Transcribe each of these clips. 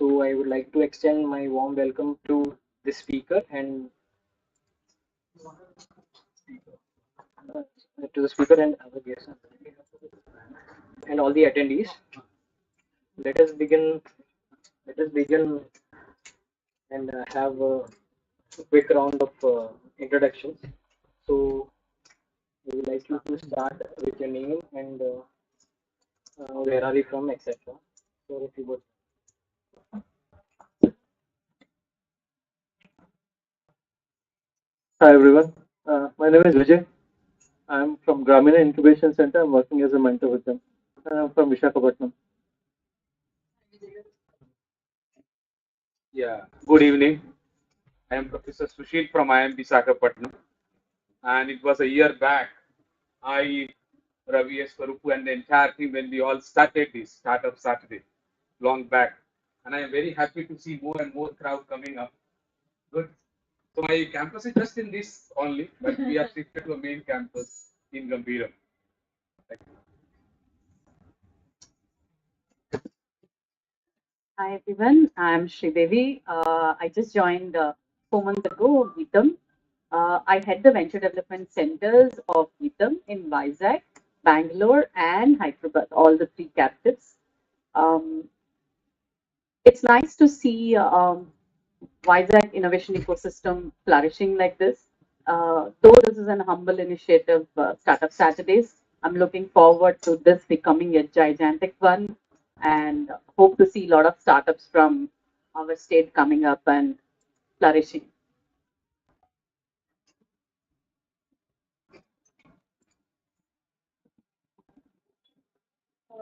So I would like to extend my warm welcome to the speaker and and other guests and all the attendees. Let us begin. Let us begin and have a quick round of introductions. So we would like you to start with your name and where are you from, etc. So if you would. Hi everyone, my name is Vijay. I'm from Grameena Incubation Center. I'm working as a mentor with them. And I'm from Visakhapatnam. Yeah, good evening. I am Professor Sushil from IIMV Visakhapatnam, and it was a year back. I, Ravi, Eswarapu, and the entire team when we all started this Startup Saturday long back, and I am very happy to see more and more crowd coming up. Good. So my campus is just in this only, but we are shifted to a main campus in Gambhira. Hi everyone, I'm Sreedevi. I just joined 4 months ago GITAM. I head the venture development centers of GITAM in Vizag, Bangalore, and Hyderabad, all the three captives. Um, it's nice to see Vizag innovation ecosystem flourishing like this. Though this is an humble initiative, Startup Saturdays, I'm looking forward to this becoming a gigantic one and hope to see a lot of startups from our state coming up and flourishing.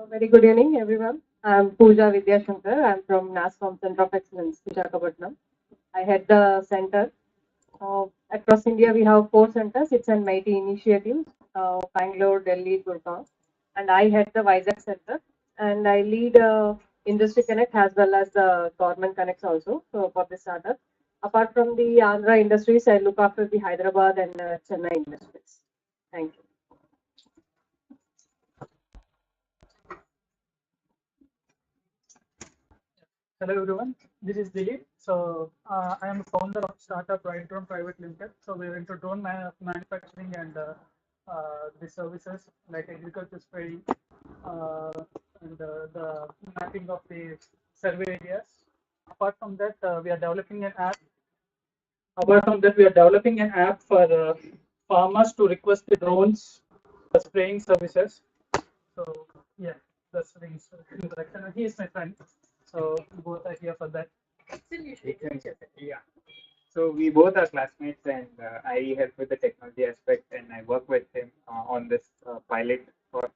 Very good evening, everyone. I'm Pooja VidyaShankar. I'm from NASSCOM Center of Excellence, Visakhapatnam. I head the center. Across India, we have 4 centers. It's an mighty initiative, Bangalore, Delhi, Gurgaon. And I head the Vizag Center. And I lead Industry Connect as well as the Government Connects also for the startup. Apart from the Andhra industries, I look after the Hyderabad and Chennai industries. Thank you. Hello everyone, this is Dilip. So I am a founder of startup Right Drone Private Limited. So we are into drone manufacturing and the services like agriculture spraying and the mapping of the survey areas. Apart from that, we are developing an app. Apart from that, we are developing an app for farmers to request the drones for spraying services. So yeah, that's the introduction. And he is my friend. So both are here for that. Yeah. So we both are classmates, and I help with the technology aspect, and I work with him on this pilot for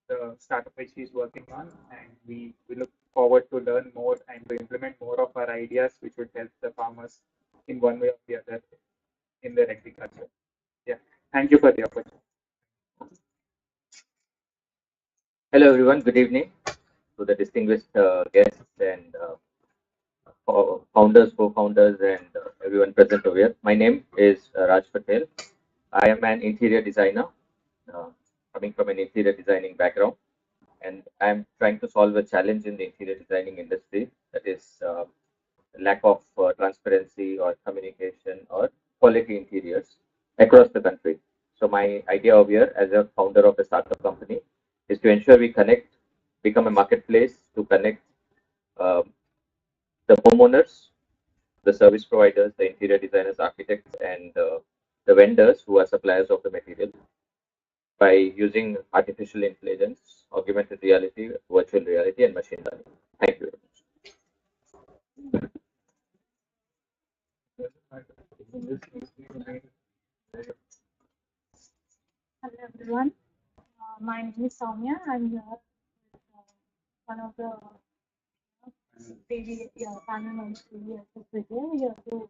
the startup which he's working on, and we look forward to learn more and to implement more of our ideas, which would help the farmers in one way or the other in their agriculture. Yeah. Thank you for the opportunity. Hello everyone, good evening to the distinguished guests and founders, co-founders and everyone present over here. My name is Raj Patel. I am an interior designer uh, coming from an interior designing background, and I am trying to solve a challenge in the interior designing industry, that is lack of transparency or communication or quality interiors across the country. So my idea over here as a founder of a startup company is to ensure we connect, become a marketplace to connect uh, the homeowners, the service providers, the interior designers, architects, and the vendors who are suppliers of the material by using artificial intelligence, augmented reality, virtual reality, and machine learning. Thank you very much. Hello everyone, my name is Soumya. I'm here with one of the panel members of Vijay here to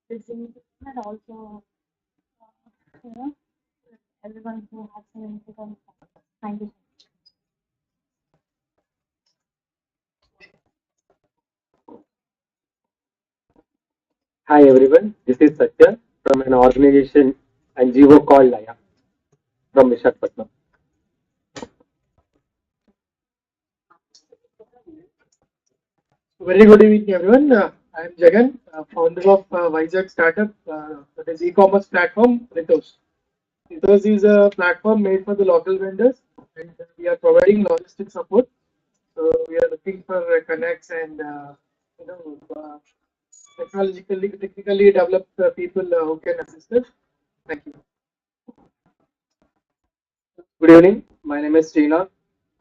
listen and also you know everyone who has an input on that. Thank you. Hi everyone, this is Satya from an organization NGO called Laya from Visakhapatnam. Very good evening, everyone. I am Jagan, founder of Vizcraft startup, that is e-commerce platform Rithos. Rithos is a platform made for the local vendors, and we are providing logistic support. So we are looking for connects and technically developed people who can assist us. Thank you. Good evening. My name is Srinath,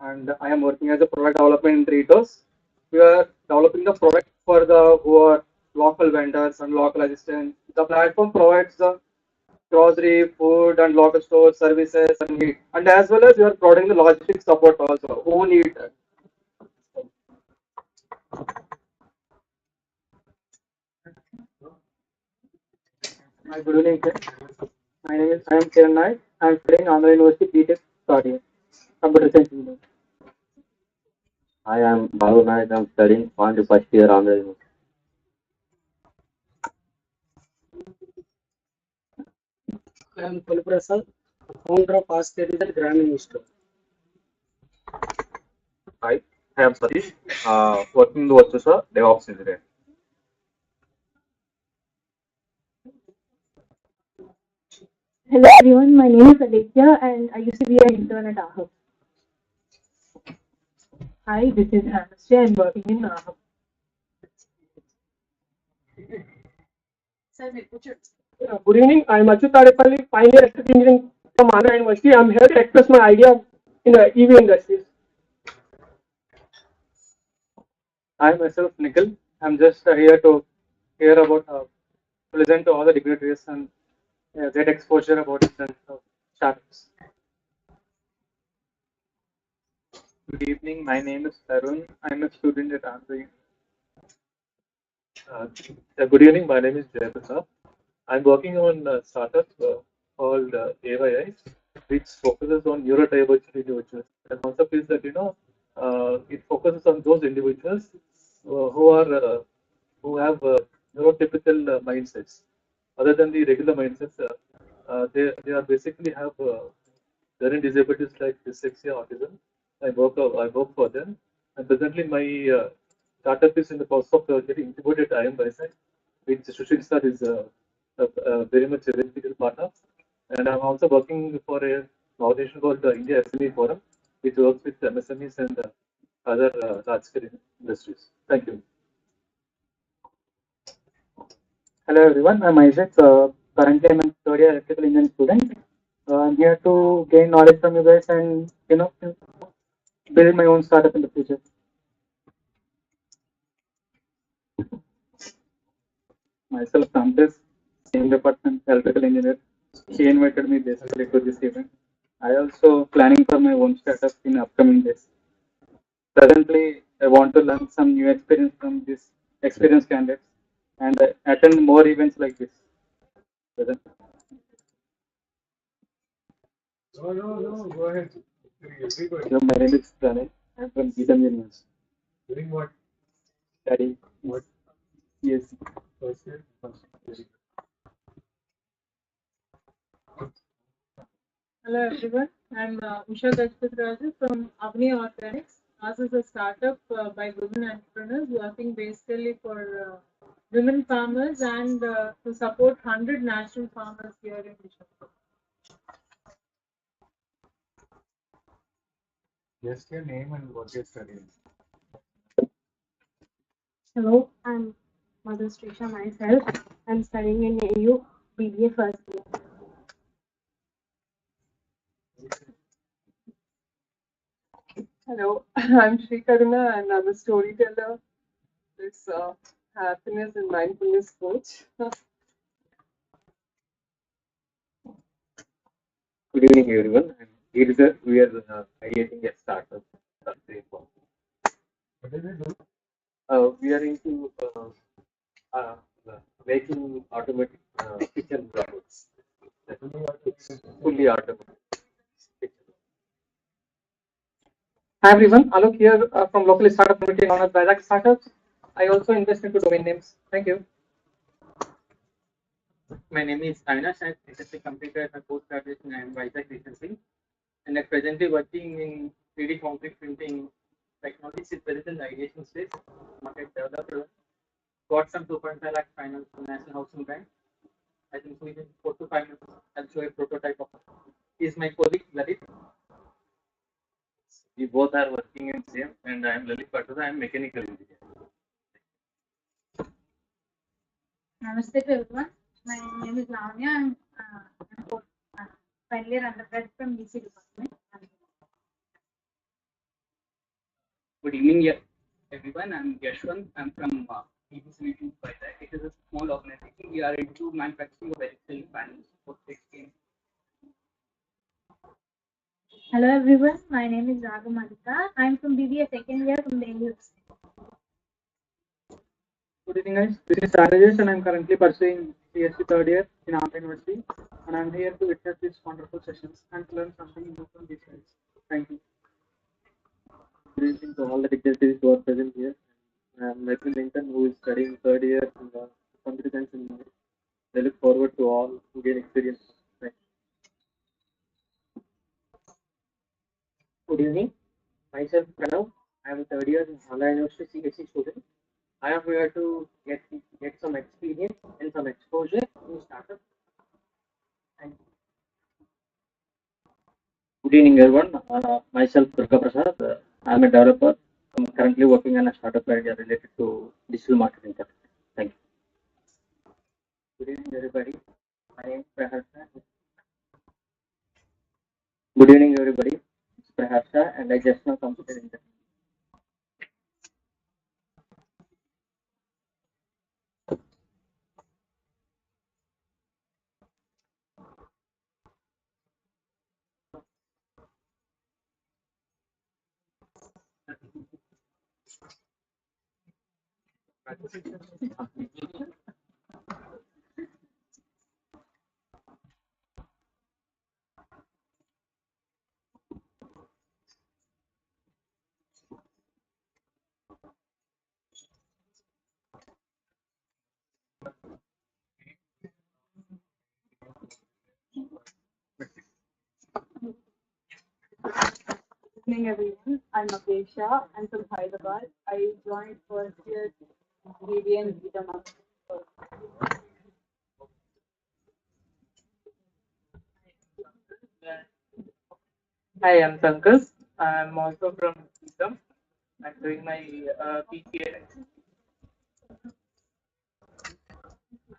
and I am working as a product development in Ritos. We are developing the product for the who are local vendors and local assistants. The platform provides the grocery, food, and local store services and need, and as well as we are providing the logistics support also. Who need that? Hi, good evening, sir. I am Kiran Naik. I am studying Andhra University BTech third year, computer science engineering. I am Bhavan. I am studying on the first year Andhra. I am Kulprasad, founder of Asst and Grameena. Hi, I am Satish, working towards a DevOps engineer. Hello everyone, my name is Alethia and I used to be an intern at AHA. Hi, this is Asst. I'm working in Good evening. I am Achyut Adepalli, pioneer electrical engineering from Andhra University. I am here to express my idea in the EV industry. I myself Nikhil. I'm just here to hear about listen to all the dignitaries and get exposure about different startups. Good evening. My name is Tarun. I'm a student at Andhra. Good evening. My name is Jayaprasad. I'm working on a startup called AYI, which focuses on neurodivergent individuals. The concept is that it focuses on those individuals who have neurotypical mindsets. Other than the regular mindsets, they are basically have learning disabilities like dyslexia, autism. I work for them, and presently my startup is in the process of getting incubated at IIMV, which Sushil sir is very much a very critical partner. And I'm also working for a organization called the India SME Forum, which works with MSMEs and other large-scale industries. Thank you. Hello everyone, I'm Isaac. Currently, I'm a third year electrical engineering student. I'm here to gain knowledge from you guys and build my own startup in the future. Myself, Kamtis, same department, electrical engineer. She invited me basically to this event. I also planning for my own startup in upcoming days. Presently, I want to learn some new experience from these experienced candidates and attend more events like this. Present. No, go ahead. Hello, my name is Pranay. I'm from GITAM University. Doing what? Studying. What? Yes. First year? Hello everyone, I'm Usha Gajpatraju from Avni Organics. Ours is a startup by women entrepreneurs working basically for women farmers and to support 100 national farmers here in Vizcraft. Just your name and what you're studying. Hello, I'm Mother Strisha myself. I'm studying in AU BBA first year. Hello, I'm Sri Karuna and I'm a storyteller. This happiness and mindfulness coach. Good evening, everyone. We are creating a startup. What does it do? We are into uh, making automatic kitchen robots. Fully automatic. Hi everyone, Alok here from locally startup community known as Vizcraft Startups. I also invest into domain names. Thank you. My name is Avinash. I recently completed my post-graduation in Vizag recently, and I'm presently working in 3D concrete printing technology is present in the ideation stage, market developed, got some 2.5 lakh finance from National Housing Bank. I think within 4 to 5 months, I'll show a prototype of it. Is my colleague Lalit. We both are working in same, and I am Lalit Patura. I am mechanical engineer. Namaste to everyone. My name is Lavanya. I'm final year undergrad from DC department. Good evening, everyone. I'm Yashwant. I'm from PV Solutions Vizcraft. It is a small organization. We are into manufacturing of electrical panels for fixing. Hello everyone. My name is Ravi. I'm from BBA second year from the NASSCOM. Good evening, guys. This is Rajesh, and I'm currently pursuing PhD third year in Andhra University, and I'm here to witness these wonderful sessions and to learn something new from these guys. Thank you. Good evening to all the dignitaries who are present here. I'm Nathan Lincoln, who is studying third year in the computer science engineering. I look forward to all who gain experience. Thank you. Good evening. Myself Pranav. I am third year in Andhra University CSE student. I am here to get some experience and some exposure in startup. Thank you. Good evening, everyone. Myself, Durga Prasad. I am a developer. I'm currently working on a startup idea related to digital marketing. Thank you. Good evening, everybody. My name is Praharsha. Good evening, everybody. It's Praharsha, and I just now completed in the Good evening, everyone. I'm Akesha. I'm from Hyderabad. I joined first year BBA and GITAM. Hi, I'm Pankaj. I'm also from GITAM. I'm doing my PPA.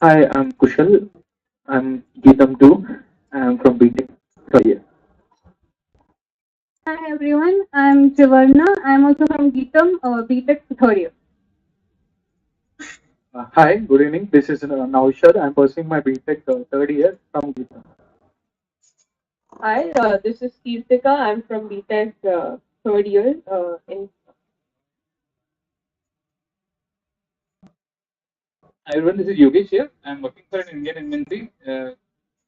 Hi, I'm Kushal. I'm GITAM 2. I'm from BTech. Sorry. Hi everyone. I'm Trivarna. I'm also from GITAM, BTech third year. Hi, good evening. This is Naushad. I'm pursuing my BTech third year from GITAM. Hi, this is Kirtika. I'm from BTech third year in. Hi everyone, this is Yogesh here. I'm working for an Indian MNC.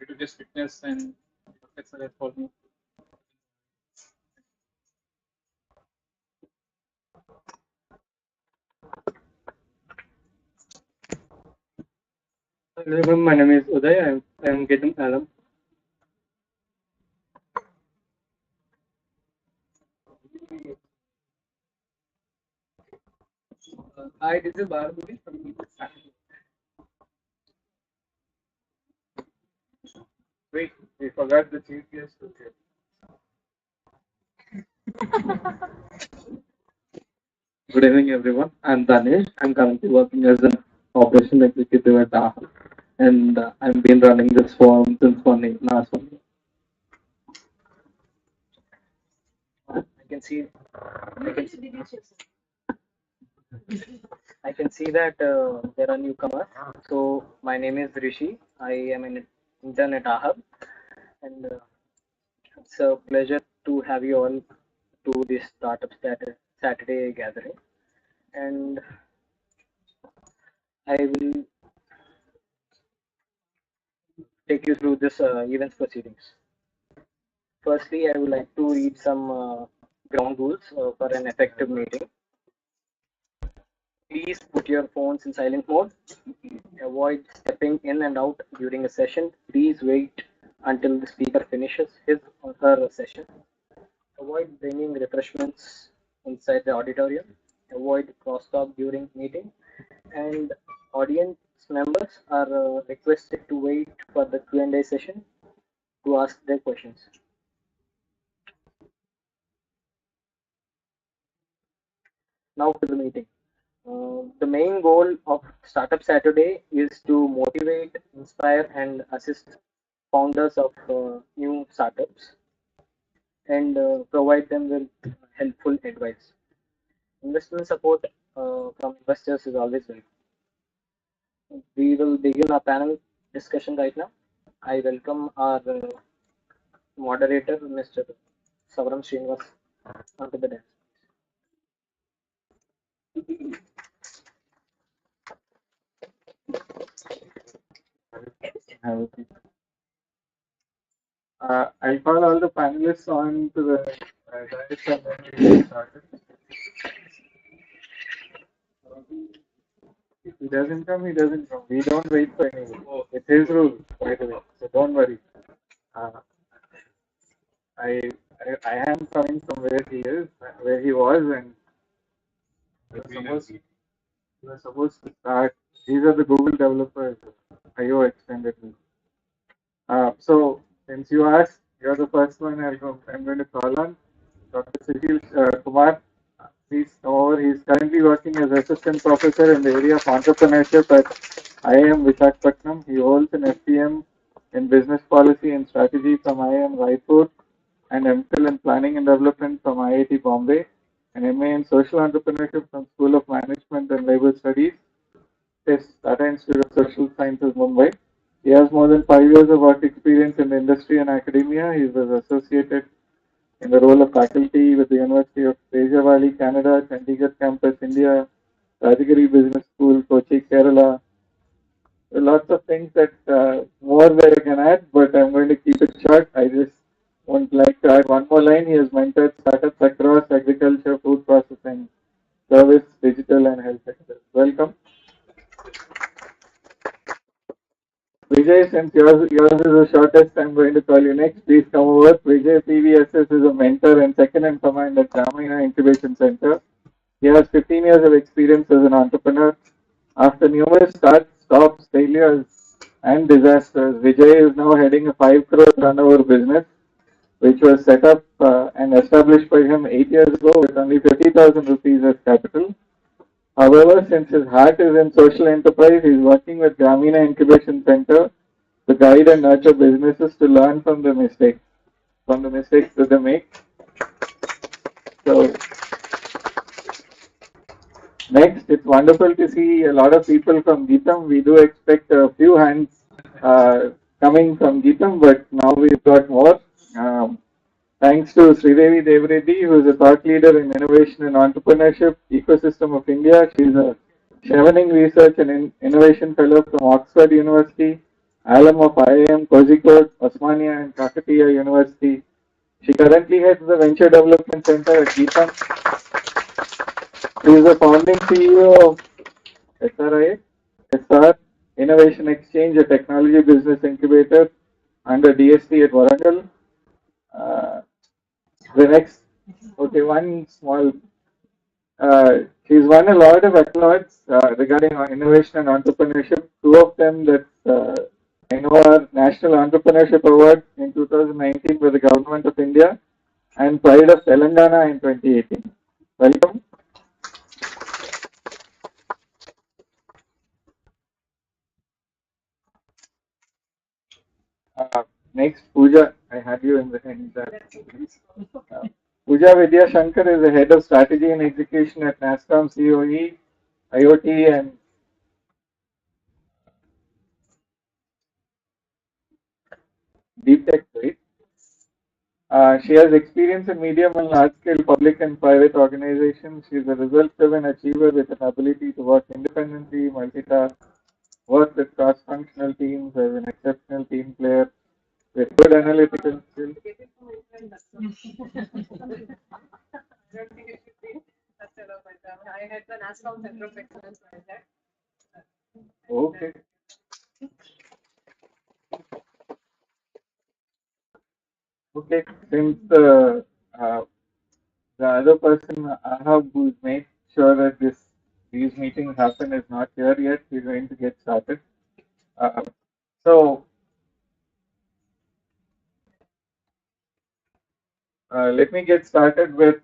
To just witness and professor for me. Hello everyone, my name is Uday. I'm getting Alam. Hi, this is Bhavan from Vizcraft. Wait, we forgot the chief guest. Good evening, everyone. I'm Danesh. I'm currently working as an operation executive at Asst, and I've been running this forum since last 1 year. I can see. I can see that there are newcomers. So my name is Rishi. I am an intern at Ahab, and it's a pleasure to have you all to this startup Saturday gathering. And I will take you through this event's proceedings. Firstly, I would like to read some ground rules for an effective meeting. Please put your phones in silent mode. Avoid stepping in and out during a session. Please wait until the speaker finishes his or her session. Avoid bringing refreshments inside the auditorium. Avoid crosstalk during meeting, and audience members are requested to wait for the Q&A session to ask their questions. Now to the meeting. The main goal of Startup Saturday is to motivate, inspire, and assist founders of new startups and provide them with helpful advice. Investment support from investors is always welcome. We will begin our panel discussion right now. I welcome our moderator, Mr. Savram Srinivas, onto the dance. I'll call all the panelists on to the dais and then we get started. If he doesn't come, he doesn't come. We don't wait for anyone. It's his rule, by the way. So don't worry. I am coming from where he is, where he was, and we were supposed to start. These are the Google developers, IO extended. So since you asked, you're the first one I'm going to call on. Dr. Sushil Kumar, please come over. He's currently working as assistant professor in the area of entrepreneurship at IIM Vizcraft. He holds an FPM in business policy and strategy from IIM Raipur and MPhil in planning and development from IIT Bombay, and MA in social entrepreneurship from School of Management and Labor Studies, Tata Institute of Social Sciences, Mumbai. He has more than 5 years of work experience in the industry and academia. He was associated in the role of faculty with the University of Deja Valley, Canada, Chandigarh campus, India, Rajagiri Business School, Kochi, Kerala. There are lots of things that more that I can add, but I'm going to keep it short. I just would like to add one more line. He has mentored startups across agriculture, food processing, service, digital, and health sectors. Welcome. Vijay, since yours is the shortest, I'm going to call you next. Please come over. Vijay, PVSS, is a mentor and second in command at Grameena Incubation Center. He has 15 years of experience as an entrepreneur. After numerous starts, stops, failures, and disasters, Vijay is now heading a 5 crore turnover business, which was set up and established by him 8 years ago with only 50,000 rupees as capital. However, since his heart is in social enterprise, he is working with Grameena Incubation Center to guide and nurture businesses to learn from the mistakes that they make. So, next, it's wonderful to see a lot of people from GITAM. We do expect a few hands coming from GITAM, but now we've got more. Thanks to Sreedevi Devireddy, who is a thought leader in innovation and entrepreneurship ecosystem of India. She's a Chevening Research and Innovation Fellow from Oxford University, alum of IIM, Kozhikode, Osmania, and Kakatiya University. She currently heads the Venture Development Center at GITAM. She is the founding CEO of SR Innovation Exchange, a technology business incubator under DST at Warangal. The next, okay, one small. She's won a lot of accolades regarding innovation and entrepreneurship. Two of them that I know are National Entrepreneurship Award in 2019 by the Government of India and Pride of Telangana in 2018. Welcome. Next, Pooja, I had you in the end. Pooja VidyaShankar is the head of strategy and execution at NASSCOM COE, IoT, and deep tech, right? She has experience in medium and large scale public and private organizations. She is a result driven achiever with an ability to work independently, multitask, work with cross functional teams as an exceptional team player with good analytical skills. I had the NASSCOM Center of Excellence project. Okay. Okay, since the other person, Ahab, who's made sure that these meetings happen, is not here yet. We're going to get started. So let me get started with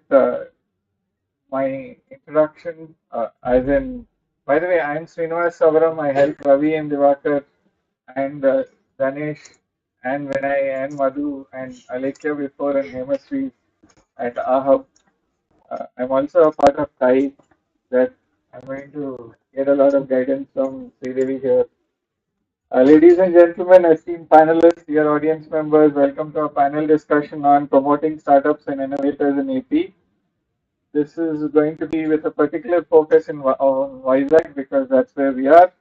my introduction. As in, by the way, I'm Srinivas Savaram. I help Ravi and Divakar and Ganesh and Vinay and Madhu and Alekhya before and Hemashri at Ahab. I'm also a part of TAI that I'm going to get a lot of guidance from Sreedevi here. Ladies and gentlemen, esteemed panelists, dear audience members, welcome to our panel discussion on promoting startups and innovators in AP. This is going to be with a particular focus on Vizag because that's where we are.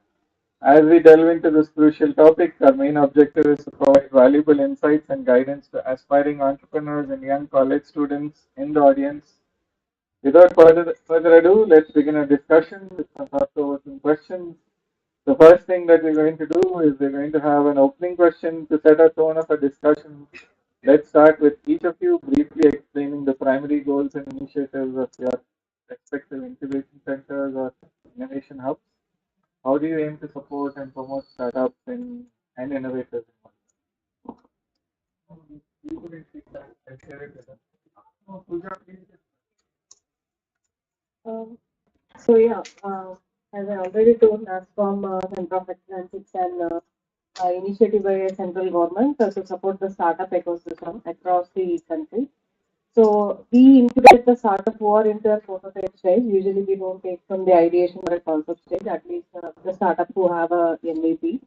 As we delve into this crucial topic, our main objective is to provide valuable insights and guidance to aspiring entrepreneurs and young college students in the audience. Without further ado, let's begin a discussion with some thought-provoking questions. The first thing that we're going to do is we're going to have an opening question to set a tone of a discussion. Let's start with each of you briefly explaining the primary goals and initiatives of your respective incubation centers or innovation hubs. How do you aim to support and promote startups and innovators? Um, so yeah, as I already told, NASSCOM Center of Excellence, it's an initiative by central government to support the startup ecosystem across the country. So we incubate the startup who are into a prototype stage. Usually we don't take from the ideation or a concept stage, at least the startup who have a MVP.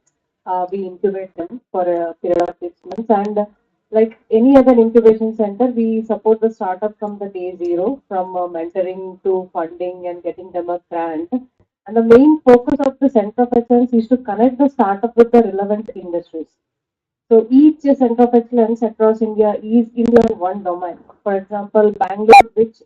We incubate them for a period of 6 months. And like any other incubation center, we support the startup from the day zero, from mentoring to funding and getting them a grant. And the main focus of the Center of Excellence is to connect the startup with the relevant industries. So each center of excellence across India is in their one domain. For example, Bangalore, which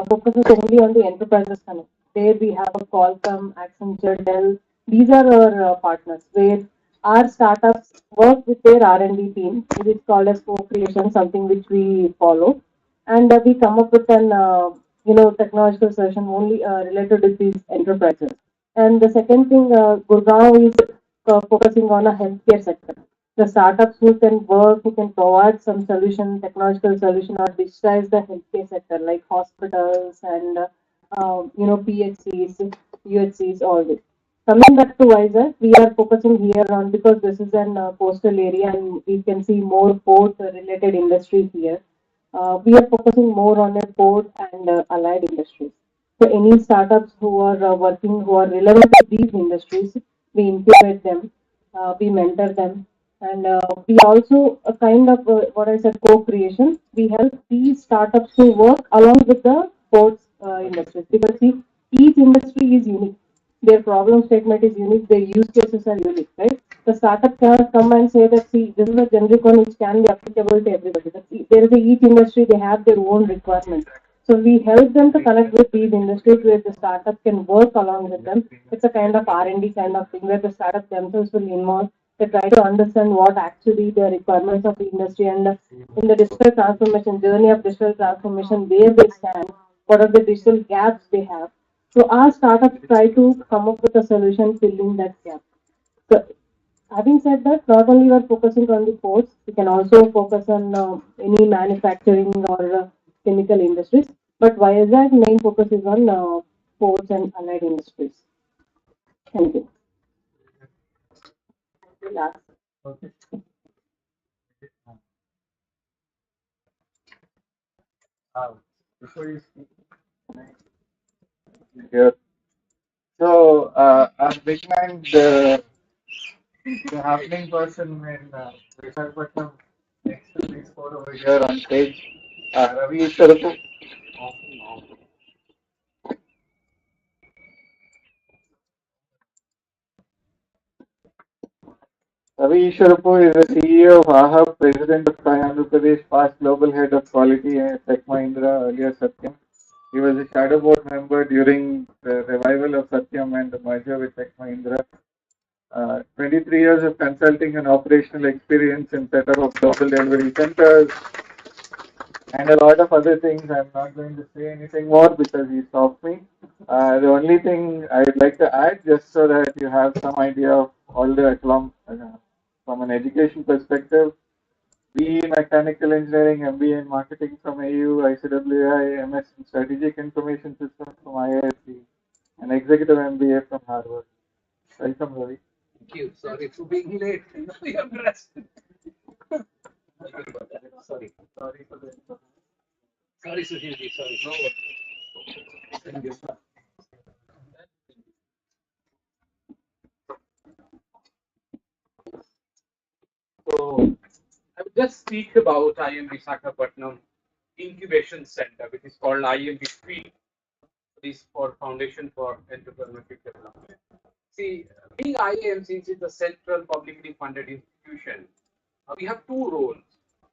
focuses only on the enterprises connect. There we have a Qualcomm, Accenture, Dell. These are our partners where our startups work with their R&D team. It is called as co-creation, something which we follow, and we come up with an technological solution only related to these enterprises. And the second thing, Gurgaon is focusing on a healthcare sector. The startups who can work, who can provide some solution, technological solution, or digitize the healthcare sector, like hospitals and PHCs, UHCs, all this. Coming back to Vizag, we are focusing here on because this is an coastal area and we can see more port related industries here. We are focusing more on a port and allied industries. So any startups who are working, who are relevant to these industries, we incubate them, we mentor them, and we also a kind of what I said co-creation. We help these startups to work along with the ports industries because see, each industry is unique. Their problem statement is unique. Their use cases are unique, right? The startup cannot come and say that see this is a generic one which can be applicable to everybody. There is a, each industry they have their own requirements. So we help them to connect with these industries where the startup can work along with them. It's a kind of R&D kind of thing where the startup themselves will involve. They try to understand what actually the requirements of the industry and in the digital transformation journey of digital transformation where they stand, what are the digital gaps they have. So our startups try to come up with a solution filling that gap. So having said that, not only we are focusing on the ports, we can also focus on any manufacturing or chemical industries. But Vizag main focus is on ports and allied industries. Thank you. Last. Okay. Before you speak, here. So, our big man, the happening person in Visakhapatnam, next to these four over here on stage, Ravi Eswarapu. Ravi Eswarapu is the CEO of AHA, President of Andhra Pradesh, past Global Head of Quality at Tech Mahindra, earlier Satyam. He was a shadow board member during the revival of Satyam and the merger with Tech Mahindra. 23 years of consulting and operational experience in setup of global delivery centers. and a lot of other things. I'm not going to say anything more because he stopped me. The only thing I would like to add, just so that you have some idea of all the from an education perspective, BE Mechanical Engineering, MBA in Marketing from AU, ICWI, MS in Strategic Information Systems from IISc, and Executive MBA from Harvard. Welcome, Ravi. Thank you. Sorry for being late. We are pressed. Sorry. Sorry for that. Sorry, Sushil. Sorry. No worries. Thank you. So, I will just speak about IIMV Visakhapatnam Incubation Center, which is called IIMV Field. This is for Foundation for Entrepreneurship Development. See, being IIM, since it's a central publicly funded institution, we have two roles.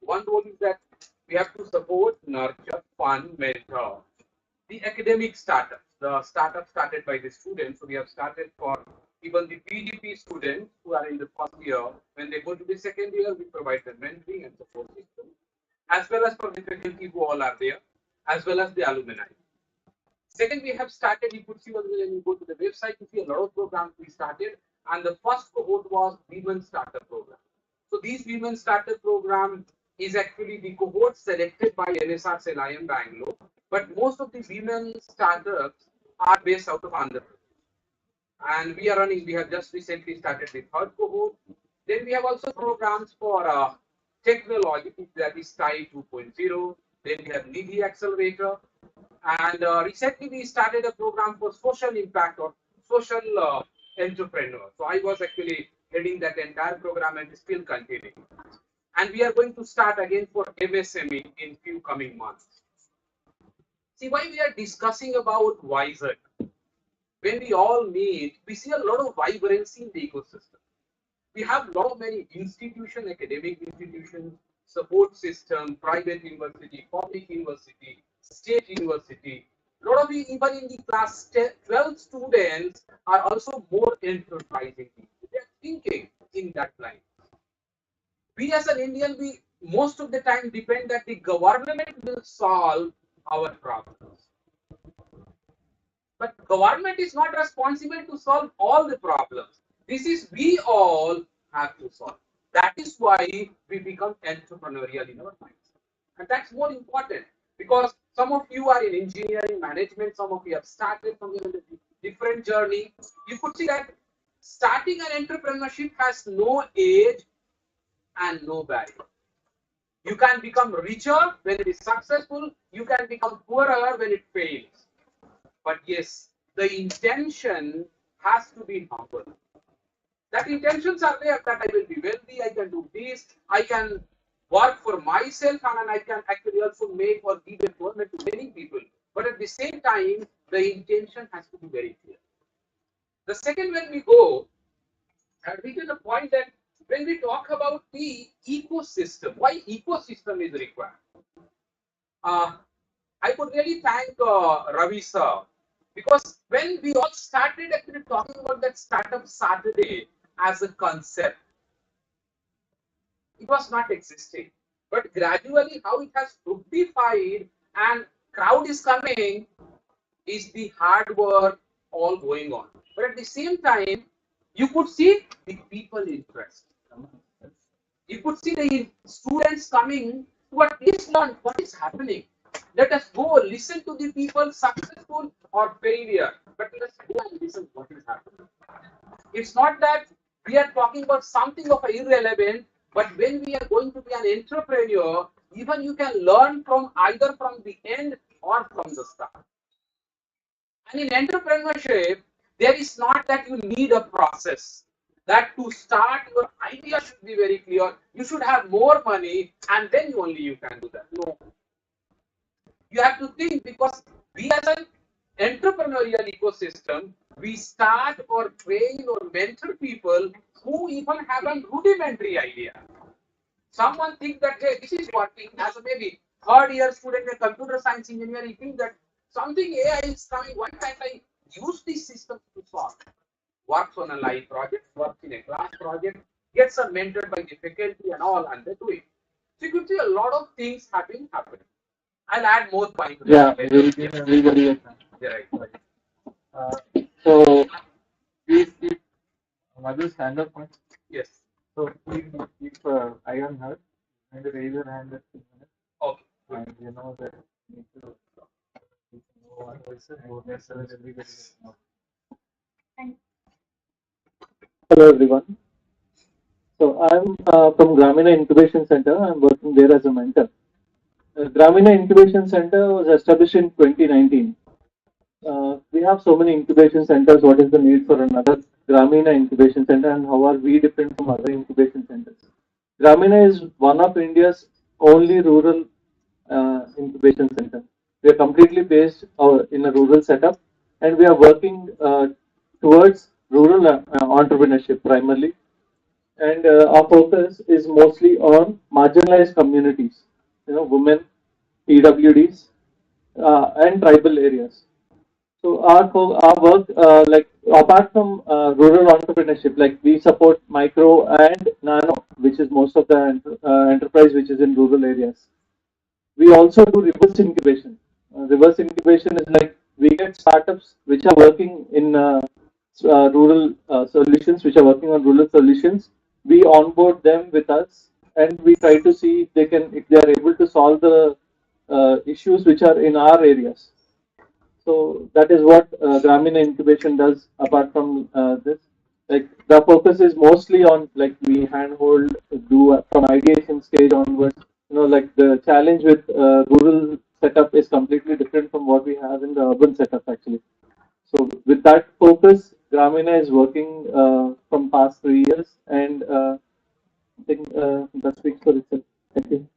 One role is that we have to support, nurture, fund, mentor the academic startups, the startups started by the students. So we have started for even the PGP students who are in the first year. When they go to the second year, we provide them mentoring and support system, as well as for the faculty who all are there, as well as the alumni. Second, we have started, you could see when you go to the website, you see a lot of programs we started, and the first cohort was Women Startup Program. So these Women Startup Program is actually the cohort selected by NSR IIM Bangalore, but most of the women startups are based out of Andhra. And we are running, we have just recently started the third cohort. Then we have also programs for technology, that is TIE 2.0. Then we have Nidhi Accelerator. And recently we started a program for social impact or social entrepreneur. So I was actually heading that entire program and still continuing. And we are going to start again for MSME in few coming months. See, why we are discussing about Wiser? When we all meet, we see a lot of vibrancy in the ecosystem. We have many institutions, academic institutions, support system, private university, public university, state university. A lot of even in the class 10, 12 students are also more enterprising people. They are thinking in that line. We as an Indian, we most of the time depend that the government will solve our problems. But government is not responsible to solve all the problems. This is we all have to solve. That is why we become entrepreneurial in our minds. And that's more important because some of you are in engineering, management, some of you have started from a different journey. You could see that starting an entrepreneurship has no age and no barrier. You can become richer when it is successful. You can become poorer when it fails. But yes, the intention has to be humble. That intentions are there that I will be wealthy, I can do this, I can work for myself, and I can actually also make or give employment to many people. But at the same time, the intention has to be very clear. The second, when we go, we get the point that when we talk about the ecosystem, why ecosystem is required? I could really thank Ravi sir because when we all started actually talking about that startup Saturday as a concept, it was not existing. But gradually, how it has fructified and crowd is coming is the hard work all going on. But at the same time, you could see the people interest. You could see the students coming to at least learn what is happening. Let us go listen to the people, successful or failure, but let's go and listen what is happening. It's not that we are talking about something of irrelevant, but when we are going to be an entrepreneur, even you can learn from either from the end or from the start. And in entrepreneurship, there is not that you need a process. That to start, your idea should be very clear. You should have more money, and then only you can do that. No. You have to think because we as an entrepreneurial ecosystem, we start or train or mentor people who even have a rudimentary idea. Someone thinks that, hey, this is working as a maybe third year student in computer science engineering, think that something AI is coming, why can't I use this system to solve? Works on a live project, works in a class project, gets mentored by the faculty and all, and they do it. So you could see a lot of things have been happening. I'll add more points. Yeah, we'll give everybody a chance. Yeah, right. So please keep Madhu's hand up once. Yes. So please keep eye on her and raise your hand at 2 minutes. Okay. And you know that you need to know what voices, no necessarily everybody will know. Hello everyone. So I'm from Grameena Incubation Center. I'm working there as a mentor. Grameena Incubation Center was established in 2019. We have so many incubation centers. What is the need for another Grameena Incubation Center, and how are we different from other incubation centers? Grameena is one of India's only rural incubation center. We are completely based in a rural setup, and we are working towards rural entrepreneurship primarily. And our focus is mostly on marginalized communities, women, PWDs, and tribal areas. So our work, like apart from rural entrepreneurship, like we support micro and nano, which is most of the enterprise which is in rural areas. We also do reverse incubation. Reverse incubation is like we get startups which are working in rural solutions, which are working on rural solutions. We onboard them with us, and we try to see if they are able to solve the issues which are in our areas. So that is what Grameena Incubation does. Apart from this, like the focus is mostly on like we handhold, do from ideation stage onwards. Like the challenge with rural setup is completely different from what we have in the urban setup actually. So with that focus, Grameena is working from past 3 years, and I think that speaks for itself. Thank you.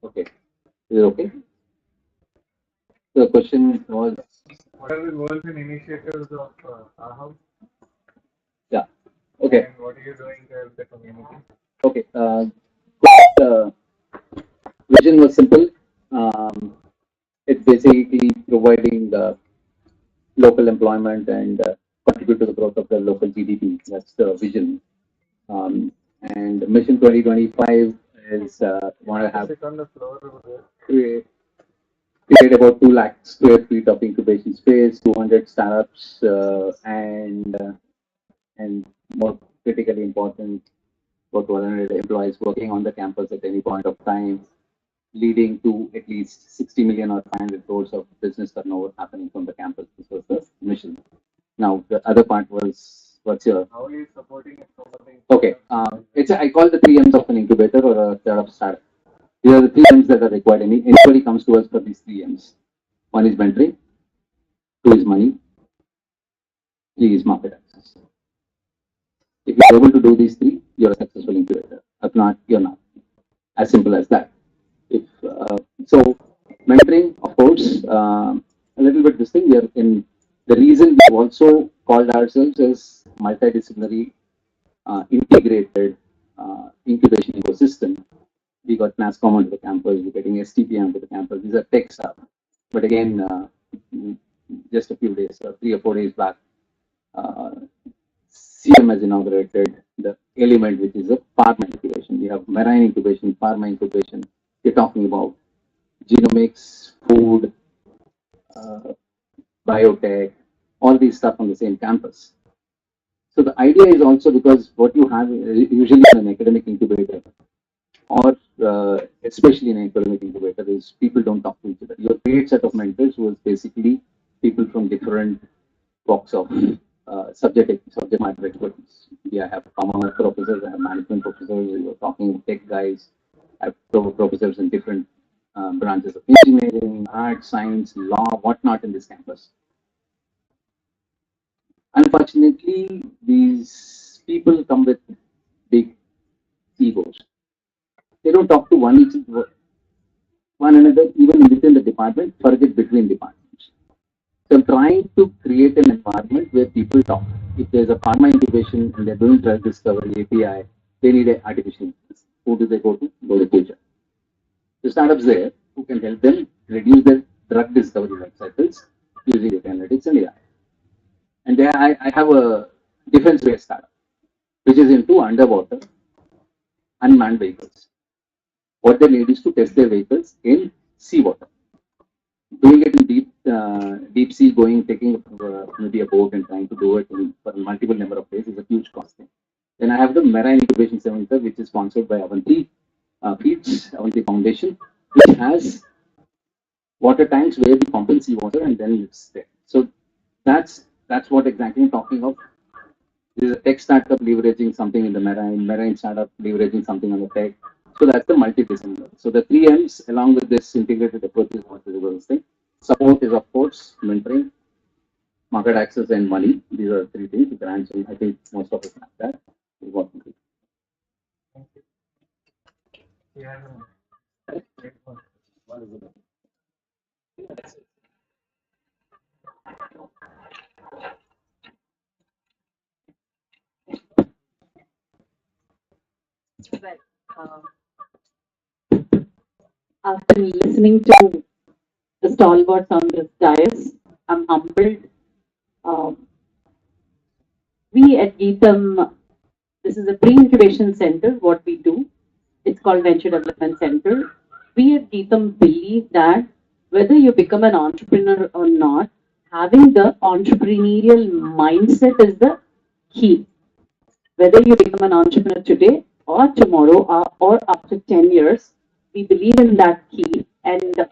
Okay. Is it okay? The question was. What are the goals and initiatives of our house? Yeah. Okay. And what are you doing to help the community? Okay. The vision was simple. It's basically providing local employment and contribute to the growth of the local GDP. That's the vision. And Mission 2025 is want to have Sit on the floor over there. create about 2 lakh square feet of incubation space, 200 startups, and more critically important, about 100 employees working on the campus at any point of time, leading to at least 60 million or 500 crores of business turnover happening from the campus. This was the mission. Now, the other part was, what's your? How are you supporting it? Okay, I call the 3 M's of an incubator or a startup. These are the 3 M's that are required. Anybody comes to us for these 3 M's. 1 is mentoring, 2 is money, 3 is market access. If you're able to do these 3, you're a successful incubator. If not, you're not. As simple as that. If so, mentoring, of course, a little bit this thing. We are in the reason we've also called ourselves as multidisciplinary, integrated incubation ecosystem. We got NASSCOM onto the campus. We're getting STP onto the campus. These are tech stuff. But again, just a few days, 3 or 4 days back, CM has inaugurated the element which is a pharma incubation. We have marine incubation, pharma incubation. We're talking about genomics, food, biotech, all these stuff on the same campus. So the idea is also because what you have usually in an academic incubator, or especially in an academic incubator, is people don't talk to each other. You create set of mentors who is basically people from different walks of subject matter expertise. Yeah, I have common professors, I have management professors, we were talking tech guys, I have professors in different branches of engineering, art, science, law, whatnot in this campus. Unfortunately, these people come with big egos. They don't talk to one another, even within the department, forget between departments. So I'm trying to create an environment where people talk. If there's a pharma incubation and they're doing drug discovery, API, they need an artificial intelligence. Who do they go to? Go to Pooja. The startups there who can help them reduce their drug discovery life cycles using data analytics and AI. And there I have a defense-based startup, which is into underwater unmanned vehicles. What they need is to test their vehicles in seawater. Doing it in deep sea, taking maybe a boat and trying to do it for multiple number of days is a huge cost thing. Then I have the Marine Incubation Center, which is sponsored by Avanti Avanti Foundation, which has water tanks where we pump in seawater and then it's there. So that's what exactly I'm talking of. This is a tech startup leveraging something in the marine startup leveraging something on the tech. So that's the multidisciplinary. So the three M's along with this integrated approach is what is going to say. Support is of course mentoring, market access and money. These are three things. Grants, and I think most of us have that. Is what we do. Yeah. Well, after listening to the stalwarts on this dais, I'm humbled. Um, we at GITAM, this is a pre-incubation center, what we do. It's called Venture Development Center. We at GITAM believe that whether you become an entrepreneur or not, having the entrepreneurial mindset is the key. Whether you become an entrepreneur today or tomorrow or after 10 years, we believe in that key. And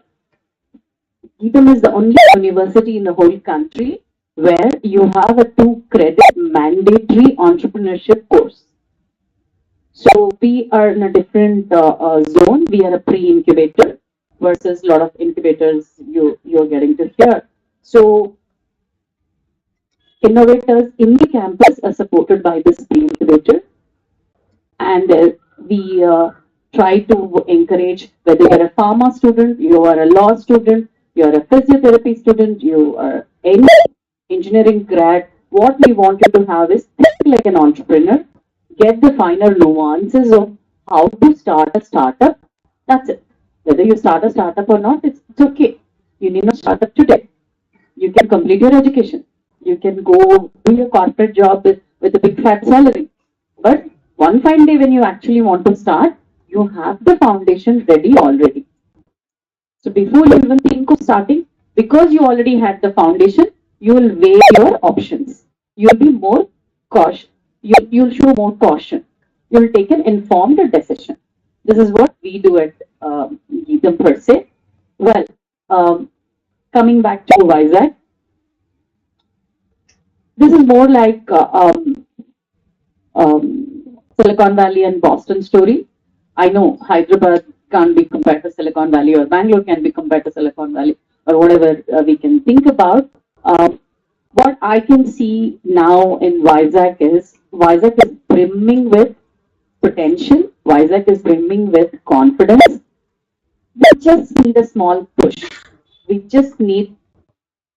GITAM is the only university in the whole country where you have a 2-credit mandatory entrepreneurship course. So we are in a different zone. We are a pre-incubator versus a lot of incubators you're getting to hear. So innovators in the campus are supported by this pre-incubator, and we try to encourage whether you're a pharma student, you are a law student, you're a physiotherapy student, you are any engineering grad. What we want you to have is think like an entrepreneur, get the finer nuances of how to start a startup. That's it. Whether you start a startup or not, it's okay. You need not start up today. You can complete your education. You can go do your corporate job with a big fat salary. But one fine day when you actually want to start, you have the foundation ready already. So before you even think of starting, because you already had the foundation, you will weigh your options. You'll be more cautious. You'll show more caution. You'll take an informed decision. This is what we do at GITAM per se. Well, coming back to Vizag, this is more like Silicon Valley and Boston story. I know Hyderabad can't be compared to Silicon Valley, or Bangalore can be compared to Silicon Valley, or whatever we can think about. What I can see now in Vizag is brimming with potential. Vizag is brimming with confidence. We just need a small push. We just need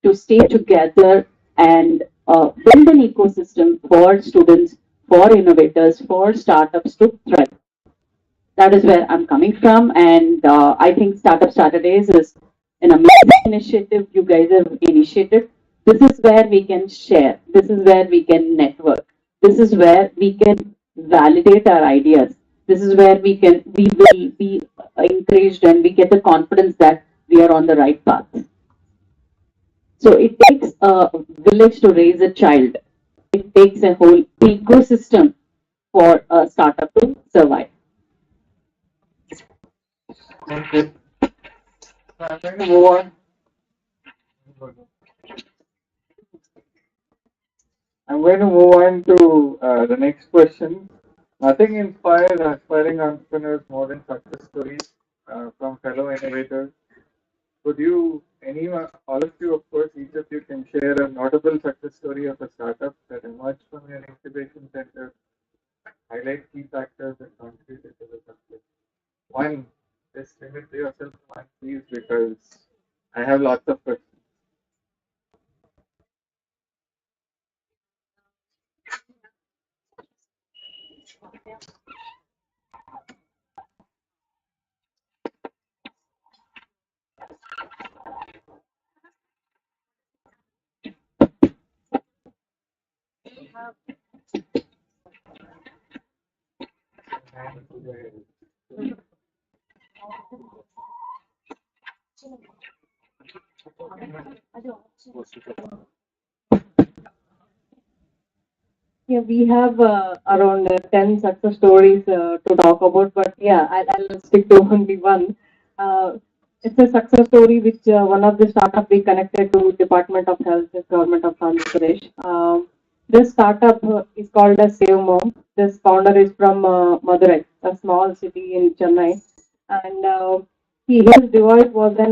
to stay together and build an ecosystem for students, for innovators, for startups to thrive. That is where I'm coming from, and I think Startup Saturdays is an amazing initiative you guys have initiated. This is where we can share. This is where we can network. This is where we can validate our ideas. This is where we will be encouraged and we get the confidence that we are on the right path. So it takes a village to raise a child. It takes a whole ecosystem for a startup to survive. Thank you. I'm going to move on. I'm going to move on to the next question. Nothing inspires aspiring entrepreneurs more than success stories from fellow innovators. Could you, anyone, all of you, of course, each of you can share a notable success story of a startup that emerged from your incubation center, highlight key factors that contributed to the success. One, just limit yourself to one, please, because I have lots of questions. Yeah, we have around 10 success stories to talk about, but yeah, I'll stick to only one. Uh, it's a success story which one of the startup we connected to Department of Health, the Government of Andhra Pradesh. This startup is called as Save Mom. This founder is from Madurai, a small city in Chennai, and his device was a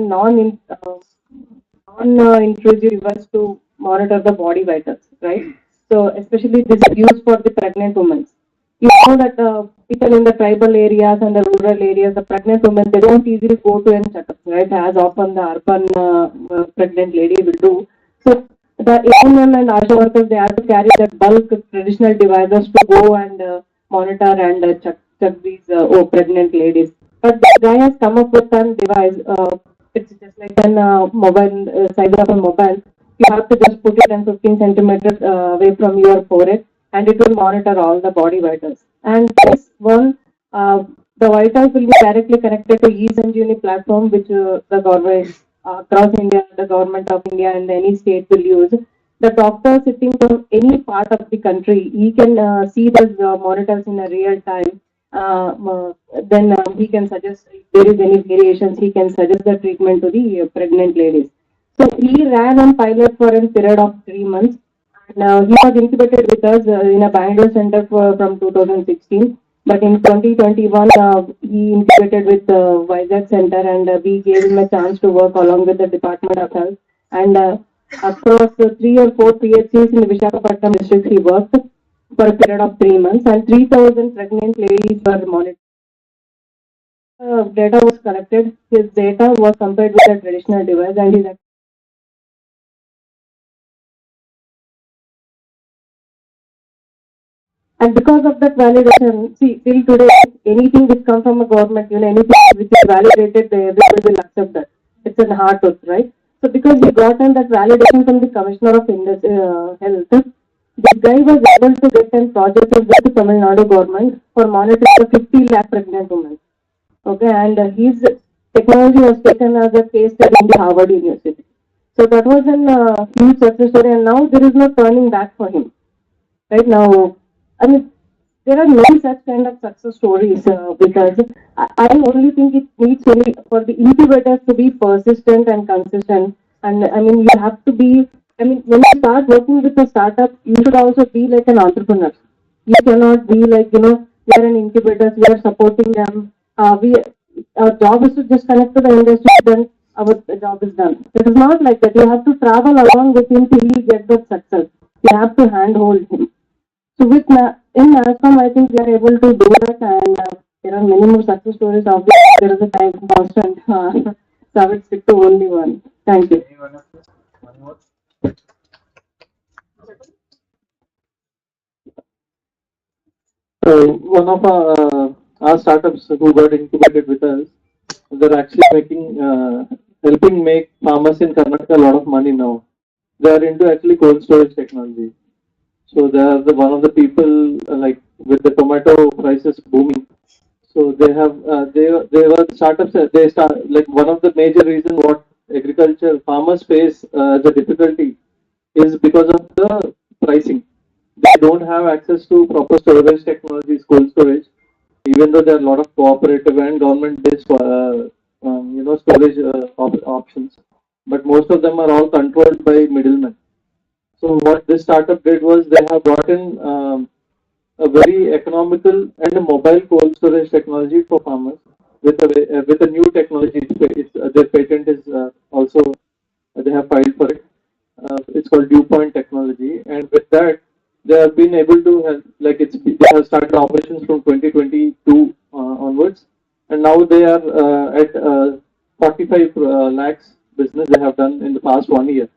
non-intrusive device to monitor the body vitals, right? So especially this is used for the pregnant women. You know that people in the tribal areas and the rural areas, the pregnant women, they don't easily go to any checkup, right? As often the urban pregnant lady will do. So the ANM and ASHA workers, they have to carry that bulk traditional devices to go and monitor and check these pregnant ladies. But the guy has come up with a device. It's just like an mobile size of a mobile. You have to just put it 10-15 centimeters away from your forehead, and it will monitor all the body vitals. And this one, the vitals will be directly connected to eSanjeevani platform, which the government across India, the government of India, and any state will use. The doctor sitting from any part of the country, he can see those monitors in a real time. Then he can suggest if there is any variations. He can suggest the treatment to the pregnant ladies. So he ran on pilot for a period of 3 months. Now he was incubated with us in a Bangalore center from 2016. But in 2021, he incubated with Vizag center, and we gave him a chance to work along with the Department of Health. And across 3 or 4 PHCs in the Visakhapatnam district, he worked for a period of 3 months, and 3,000 pregnant ladies were monitored. Data was collected. His data was compared with a traditional device, and his and because of that validation, see, till today, anything which comes from a government, anything which is validated, everybody will accept that. It's an hard truth, right? So because we got on that validation from the Commissioner of Health, this guy was able to get a project with the Tamil Nadu government for monitoring the 50 lakh pregnant women. Okay, and his technology was taken as a case study in the Harvard University. So that was a huge success story, and now there is no turning back for him. Right now, I mean, there are many such kind of success stories because I only think it needs only for the incubators to be persistent and consistent. And I mean, you have to be, I mean, when you start working with a startup, you should also be like an entrepreneur. You cannot be like, we are an incubator, we are supporting them. Our job is to just connect to the industry, then our job is done. It is not like that. You have to travel along with him till he gets that success. You have to handhold him. So in NASSCOM, I think we are able to do that, and there are many more success stories. Obviously, there is a time constant, so I will stick to only one. Thank you. So one of our startups who got incubated with us, they're actually helping make farmers in Karnataka a lot of money now. They are into actually cold storage technology. So they are one of the people like with the tomato prices booming. So they were startups. They start like one of the major reason what agriculture farmers face the difficulty is because of the pricing. They don't have access to proper storage technologies, cold storage, even though there are a lot of cooperative and government-based, storage options. But most of them are all controlled by middlemen. So what this startup did was they have brought in a very economical and a mobile cold storage technology for farmers with a new technology. Their patent is also they have filed for it. It's called dew point technology, and with that they have been able to have, like they have started operations from 2022 onwards, and now they are at 45 lakhs business they have done in the past 1 year,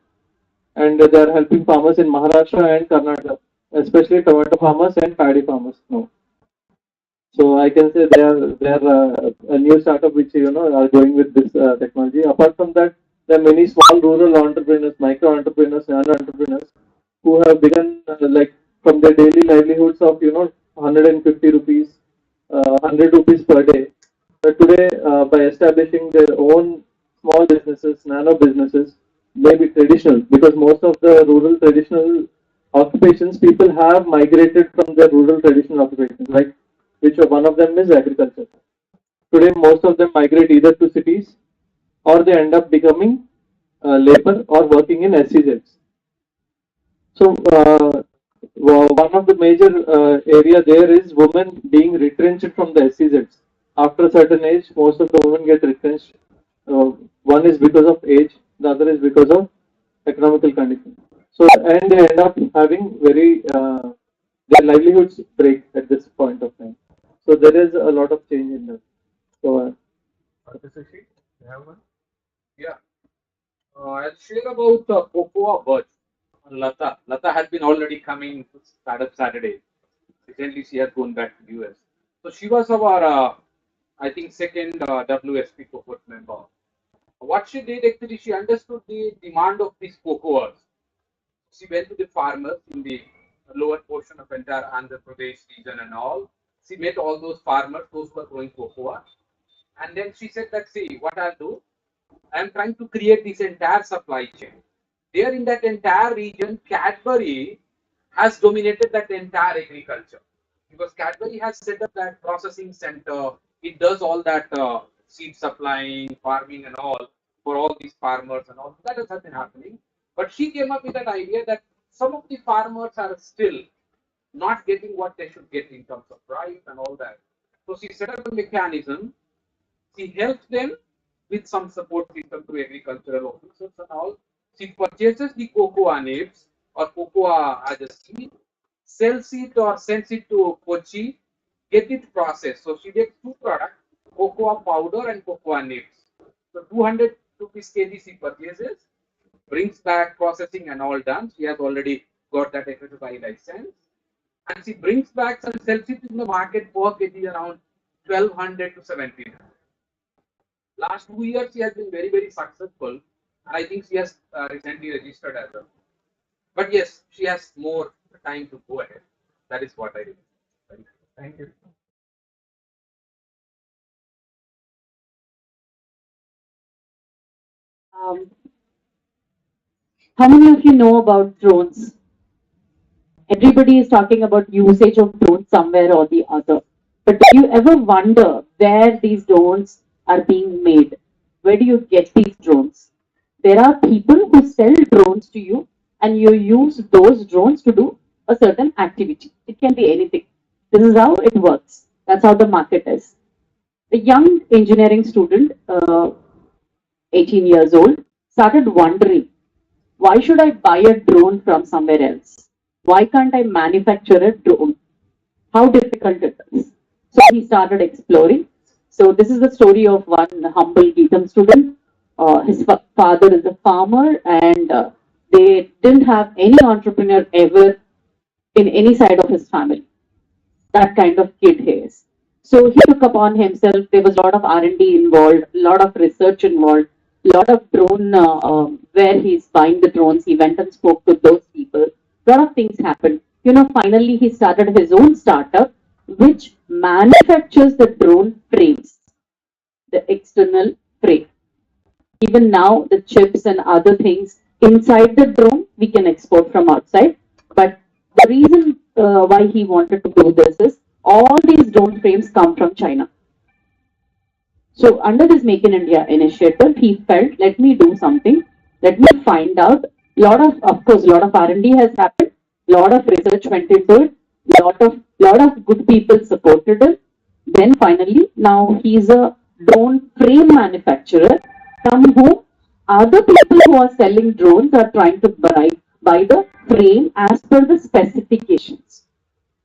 and they are helping farmers in Maharashtra and Karnataka, especially tomato farmers and paddy farmers now. So I can say they are a new startup which are going with this technology. Apart from that, there are many small rural entrepreneurs, micro entrepreneurs, and entrepreneurs who have begun like from their daily livelihoods of 150 rupees, 100 rupees per day. But today, by establishing their own small businesses, nano businesses, maybe traditional, because most of the rural traditional occupations, people have migrated from their rural traditional occupations, like which one of them is agriculture. Today, most of them migrate either to cities or they end up becoming labor or working in SEZs. So, one of the major area there is women being retrenched from the SEZs. After a certain age, most of the women get retrenched. One is because of age, the other is because of economical condition. So, and they end up having very their livelihoods break at this point of time. So there is a lot of change in that. So, Sushil, you have one? Yeah. I'll share about Cocoa Bird. Lata. Lata has been already coming to Startup Saturday. Recently, she has gone back to US. So she was our, I think, second WSP cohort member. What she did actually, she understood the demand of these cocoas. She went to the farmers in the lower portion of entire Andhra Pradesh region and all. She met all those farmers, those who are growing cocoa. And then she said that, see, what I'll do, I'm trying to create this entire supply chain. There in that entire region, Cadbury has dominated that entire agriculture because Cadbury has set up that processing center. It does all that seed supplying, farming, and all for all these farmers and all. That has been happening. But she came up with that idea that some of the farmers are still not getting what they should get in terms of price and all that. So she set up a mechanism. She helps them with some support system to agricultural officers and all. She purchases the cocoa nibs or cocoa as a seed, sells it or sends it to Kochi, get it processed. So she gets two products, cocoa powder and cocoa nibs. So 200 rupees kg she purchases, brings back processing and all done. She has already got that FSSI license. And she brings back and sells it in the market per kg around 1200 to 1700. Last 2 years, she has been very, very successful. I think she has recently registered as well. But yes, she has more time to go ahead. That is what I did. Thank you. How many of you know about drones? Everybody is talking about usage of drones somewhere or the other. But do you ever wonder where these drones are being made? Where do you get these drones? There are people who sell drones to you and you use those drones to do a certain activity. It can be anything. This is how it works. That's how the market is. A young engineering student, 18 years old, started wondering, why should I buy a drone from somewhere else? Why can't I manufacture a drone? How difficult it is. So he started exploring. So this is the story of one humble GITAM student. His father is a farmer and they didn't have any entrepreneur ever in any side of his family. That kind of kid he is. So he took upon himself. There was a lot of R&D involved, a lot of research involved, a lot of drone where he's buying the drones. He went and spoke to those people. A lot of things happened. Finally he started his own startup, which manufactures the drone frames, the external frame. Even now, the chips and other things inside the drone we can export from outside. But the reason why he wanted to do this is all these drone frames come from China. So under this Make in India initiative, he felt, let me do something. Let me find out. Of course, a lot of R&D has happened. Lot of research went into it. Lot of good people supported it. Then finally, now he's a drone frame manufacturer from whom other people who are selling drones are trying to buy the frame as per the specifications.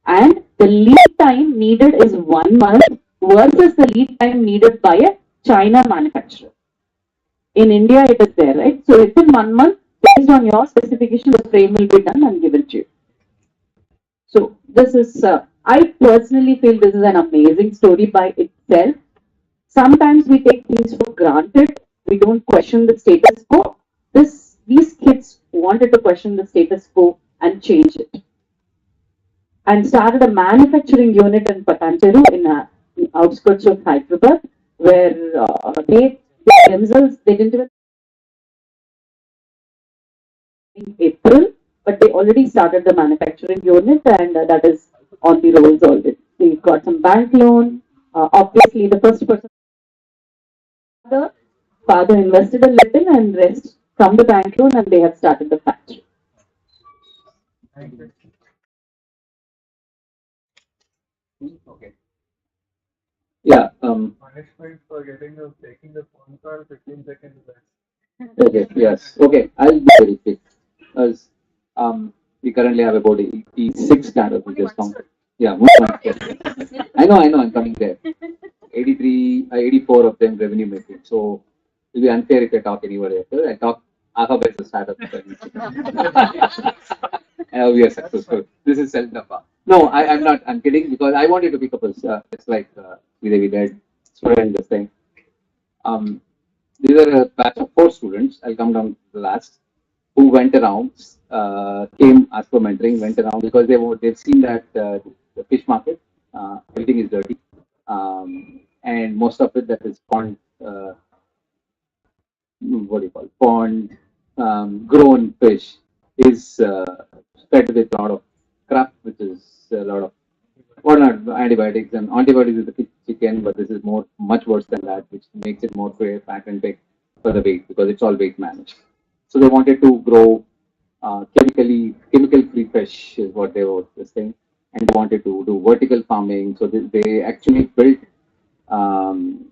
And the lead time needed is 1 month versus the lead time needed by a China manufacturer. In India, it is there, right? So within 1 month, based on your specification, the frame will be done and given to you. So this is, I personally feel this is an amazing story by itself. Sometimes we take things for granted. We don't question the status quo. These kids wanted to question the status quo and change it. And started a manufacturing unit in Patancheru in outskirts of Hyderabad, where they themselves, they didn't even in April, but they already started the manufacturing unit, and that is on the rolls already. They got some bank loan. Obviously, the first person, the father invested a little and rest from the bank loan, and they have started the factory. Okay. Yeah. Punishment for taking the phone call 15 seconds less. Okay. Yes. Okay. I'll be very quick. As we currently have about 86 startups which has come. Yeah. I know. I'm coming there. 83, 84 of them revenue making. So it'll be unfair if I talk anybody else. I talk Alphabet as a startup. We are successful. This is self-nafa. No, I'm not. I'm kidding because I wanted to pick up as it's like Sreedevi did. Student this thing. These are a batch of 4 students. I'll come down to the last who went around, came asked for mentoring, went around because they've seen that the fish market, everything is dirty, and most of it that is pond, what do you call it, pond grown fish is fed with a lot of crap, which is a lot of what not antibiotics and antibiotics is the chicken, but this is much worse than that, which makes it more fat and big for the weight because it's all weight managed. So they wanted to grow chemical free fish is what they were saying, and they wanted to do vertical farming. So they actually built um,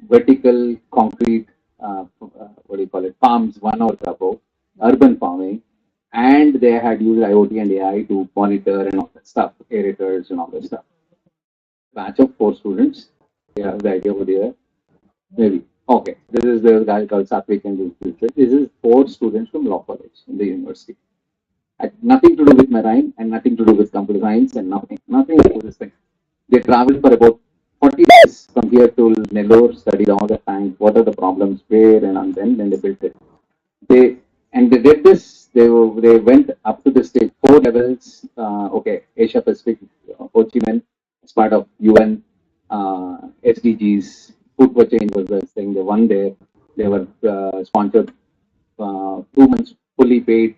vertical concrete what do you call it, farms 1 hour ago, urban farming, and they had used IoT and AI to monitor and all that stuff, aerators and all that stuff. Batch of 4 students. Yeah, the idea over there. Maybe. Okay. This is the guy called Satvik and this is 4 students from law college in the university. Had nothing to do with marine and nothing to do with computer science and nothing to do with this thing. They traveled for about 40 days from here to Nellore, studied all the time, what are the problems, where, and then they built it. They did this. They went up to the stage 4 levels. Okay, Asia Pacific, Ho Chi Minh, as part of UN, SDGs, food for change was the thing. They won there. They were sponsored 2 months fully paid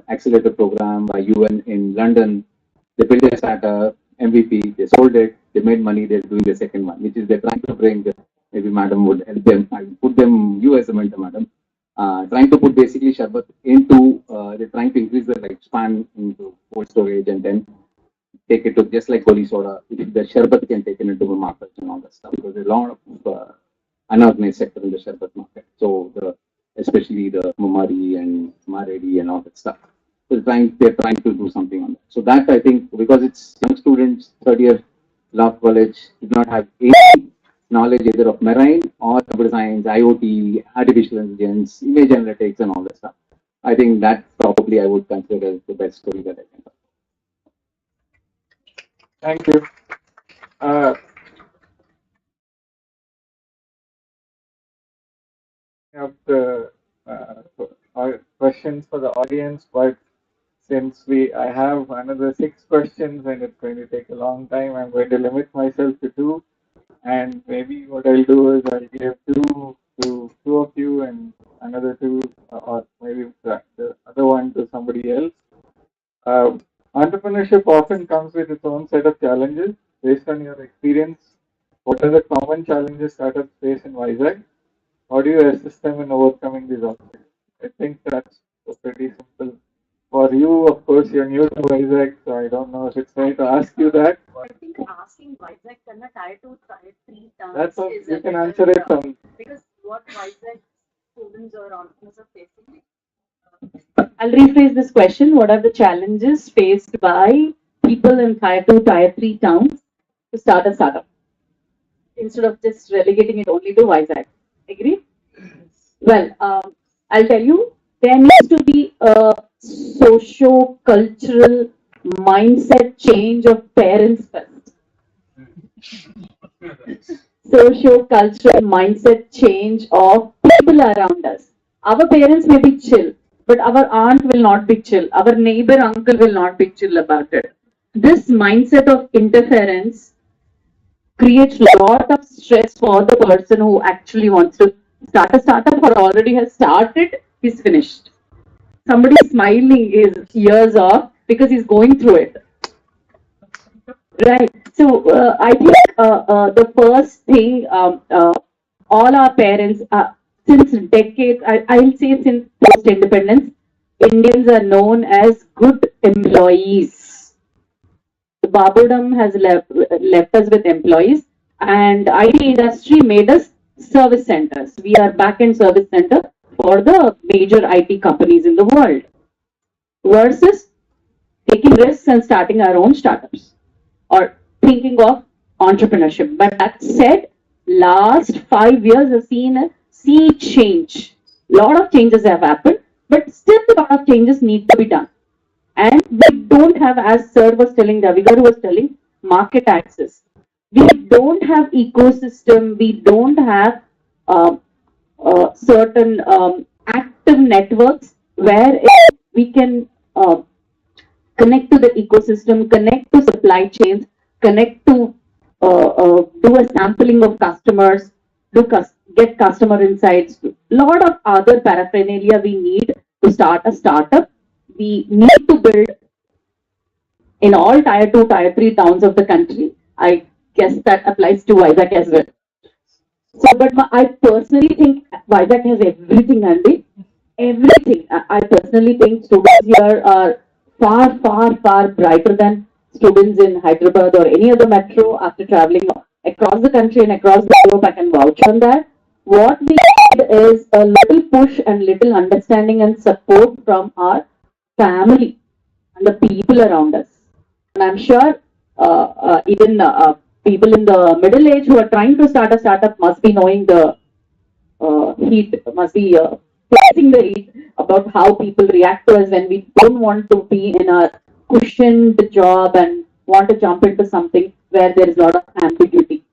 accelerator program by UN in London. They built a startup, MVP, they sold it, they made money, they're doing the second one, which is they're trying to bring, maybe madam would help them, I put them, you as a mentor, madam, trying to put basically Sharbat into, they're trying to increase the lifespan into cold storage and then take it to just like holy soda, the Sharbat can take it into the market and all that stuff, because there's a lot of unorganized sector in the Sharbat market. So especially the Mumari and Maredi and all that stuff. So they're trying to do something on that. So that I think because it's young students, 3rd year law college, did not have any knowledge either of marine or computer science, IoT, artificial intelligence, image analytics, and all that stuff. I think that probably I would consider as the best story that I can tell. Thank you. Have the questions for the audience, but since I have another 6 questions and it's going to take a long time, I'm going to limit myself to 2. And maybe what I'll do is I'll give 2 to 2 of you and another 2, or maybe the other one to somebody else. Entrepreneurship often comes with its own set of challenges. Based on your experience, what are the common challenges startups face in Vizag? How do you assist them in overcoming these obstacles? I think that's pretty simple. For you, of course, you're new to Vizag, so I don't know if it's right to ask you that. I think asking Vizag karna tier 2, tier 3 towns That's all, is you a can better, answer it from. because what Vizag students or entrepreneurs are facing. I'll rephrase this question. What are the challenges faced by people in tier 2, tier 3 towns to start a startup? Instead of just relegating it only to Vizag. Agree? Well, I'll tell you, there needs to be a socio-cultural mindset change of parents first. Socio-cultural mindset change of people around us. Our parents may be chill, but our aunt will not be chill. Our neighbor uncle will not be chill about it. This mindset of interference creates a lot of stress for the person who actually wants to start a startup or already has started, he's finished. Somebody smiling his ears off because he's going through it. Right. So I think the first thing all our parents, since decades, I'll say since post-independence, Indians are known as good employees. The Baburdom has left us with employees, and IT industry made us service centers. We are back-end service center for the major IT companies in the world versus taking risks and starting our own startups or thinking of entrepreneurship. But that said, last 5 years have seen a sea change. A lot of changes have happened, but still a lot of changes need to be done. And we don't have, as Sir was telling, Ravigaru was telling, market access. We don't have ecosystem. We don't have certain active networks where we can connect to the ecosystem, connect to supply chains, connect to do a sampling of customers, get customer insights. Lot of other paraphernalia we need to start a startup. We need to build in all tier 2, tier 3 towns of the country. I guess that applies to Vizag as well. So, but I personally think Vizag has everything, Andy. Everything. I personally think students here are far, far, far brighter than students in Hyderabad or any other metro after traveling across the country and across the globe. I can vouch on that. What we need is a little push and little understanding and support from our family and the people around us. And I'm sure even people in the middle age who are trying to start a startup must be knowing the heat, must be facing the heat about how people react to us when we don't want to be in a cushioned job and want to jump into something where there is a lot of ambiguity.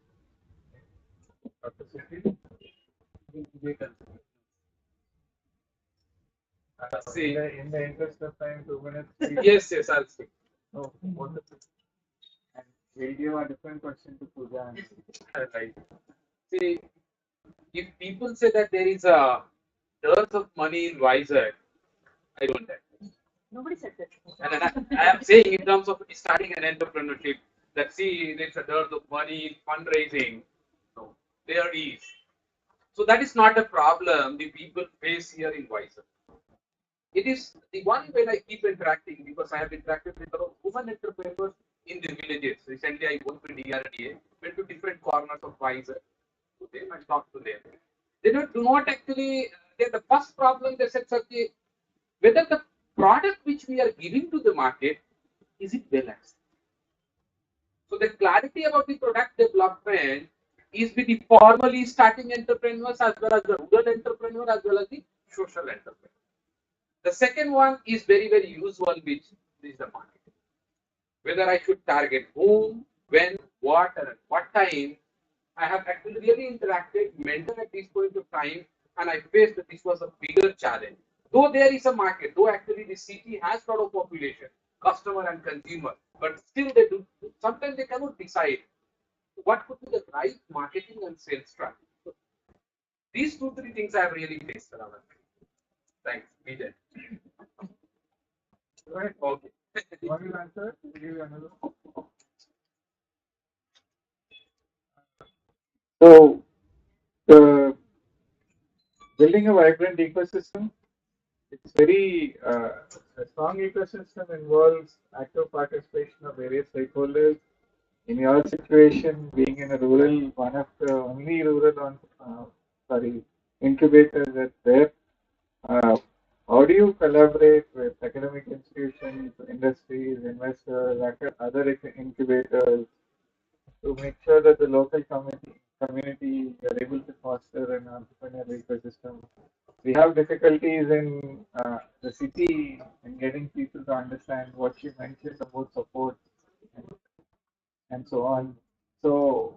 See, in the interest of time, 2 minutes. Yes, I'll speak. Oh, wonderful. And we'll give a different question to Pooja. Right. See, if people say that there is a dearth of money in Vizag, I don't agree. Nobody said that. And I am saying in terms of starting an entrepreneurship, that see, there's a dearth of money in fundraising. No, there is. So that is not a problem the people face here in Vizag. It is the one when I keep interacting because I have interacted with a lot of women entrepreneurs in the villages. Recently, I worked with DRDA, went to different corners of Vizag to them and talked to them. They do not actually, the first problem they said, okay, whether the product which we are giving to the market, is it well accepted? So the clarity about the product development is with the formally starting entrepreneurs as well as the rural entrepreneur as well as the social entrepreneur. The second one is very, very usual, which is the marketing. Whether I should target whom, when, what, and at what time. I have actually really interacted, mentored at this point of time, and I faced that this was a bigger challenge. Though there is a market, though actually the city has a lot of population, customer and consumer, but still they do, sometimes they cannot decide what could be the right marketing and sales strategy. So these 2, 3 things I have really faced around. Thanks, Vijay. Right. Okay. One will answer. We'll give you another. So, building a vibrant ecosystem, it's very a strong ecosystem involves active participation of various stakeholders. In your situation, being in a rural, one of the only rural incubators that's there, how do you collaborate with academic institutions, industries, investors, other incubators to make sure that the local community are able to foster an entrepreneurial ecosystem? We have difficulties in the city in getting people to understand what you mentioned about support and so on. So,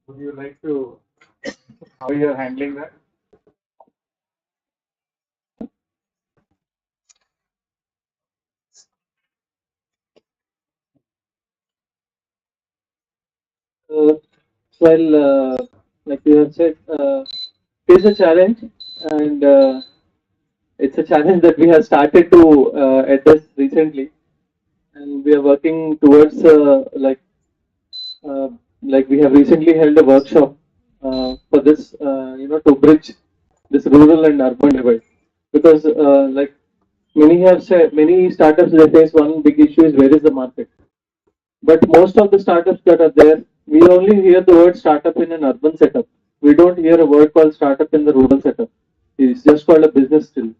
would you like to how you're handling that? Well, like you have said, it is a challenge, and it's a challenge that we have started to address recently, and we are working towards uh, like we have recently held a workshop for this, to bridge this rural and urban divide, because many have said, many startups they face one big issue is where is the market. But most of the startups that are there, we only hear the word startup in an urban setup. We don't hear a word called startup in the rural setup. It's just called a business still.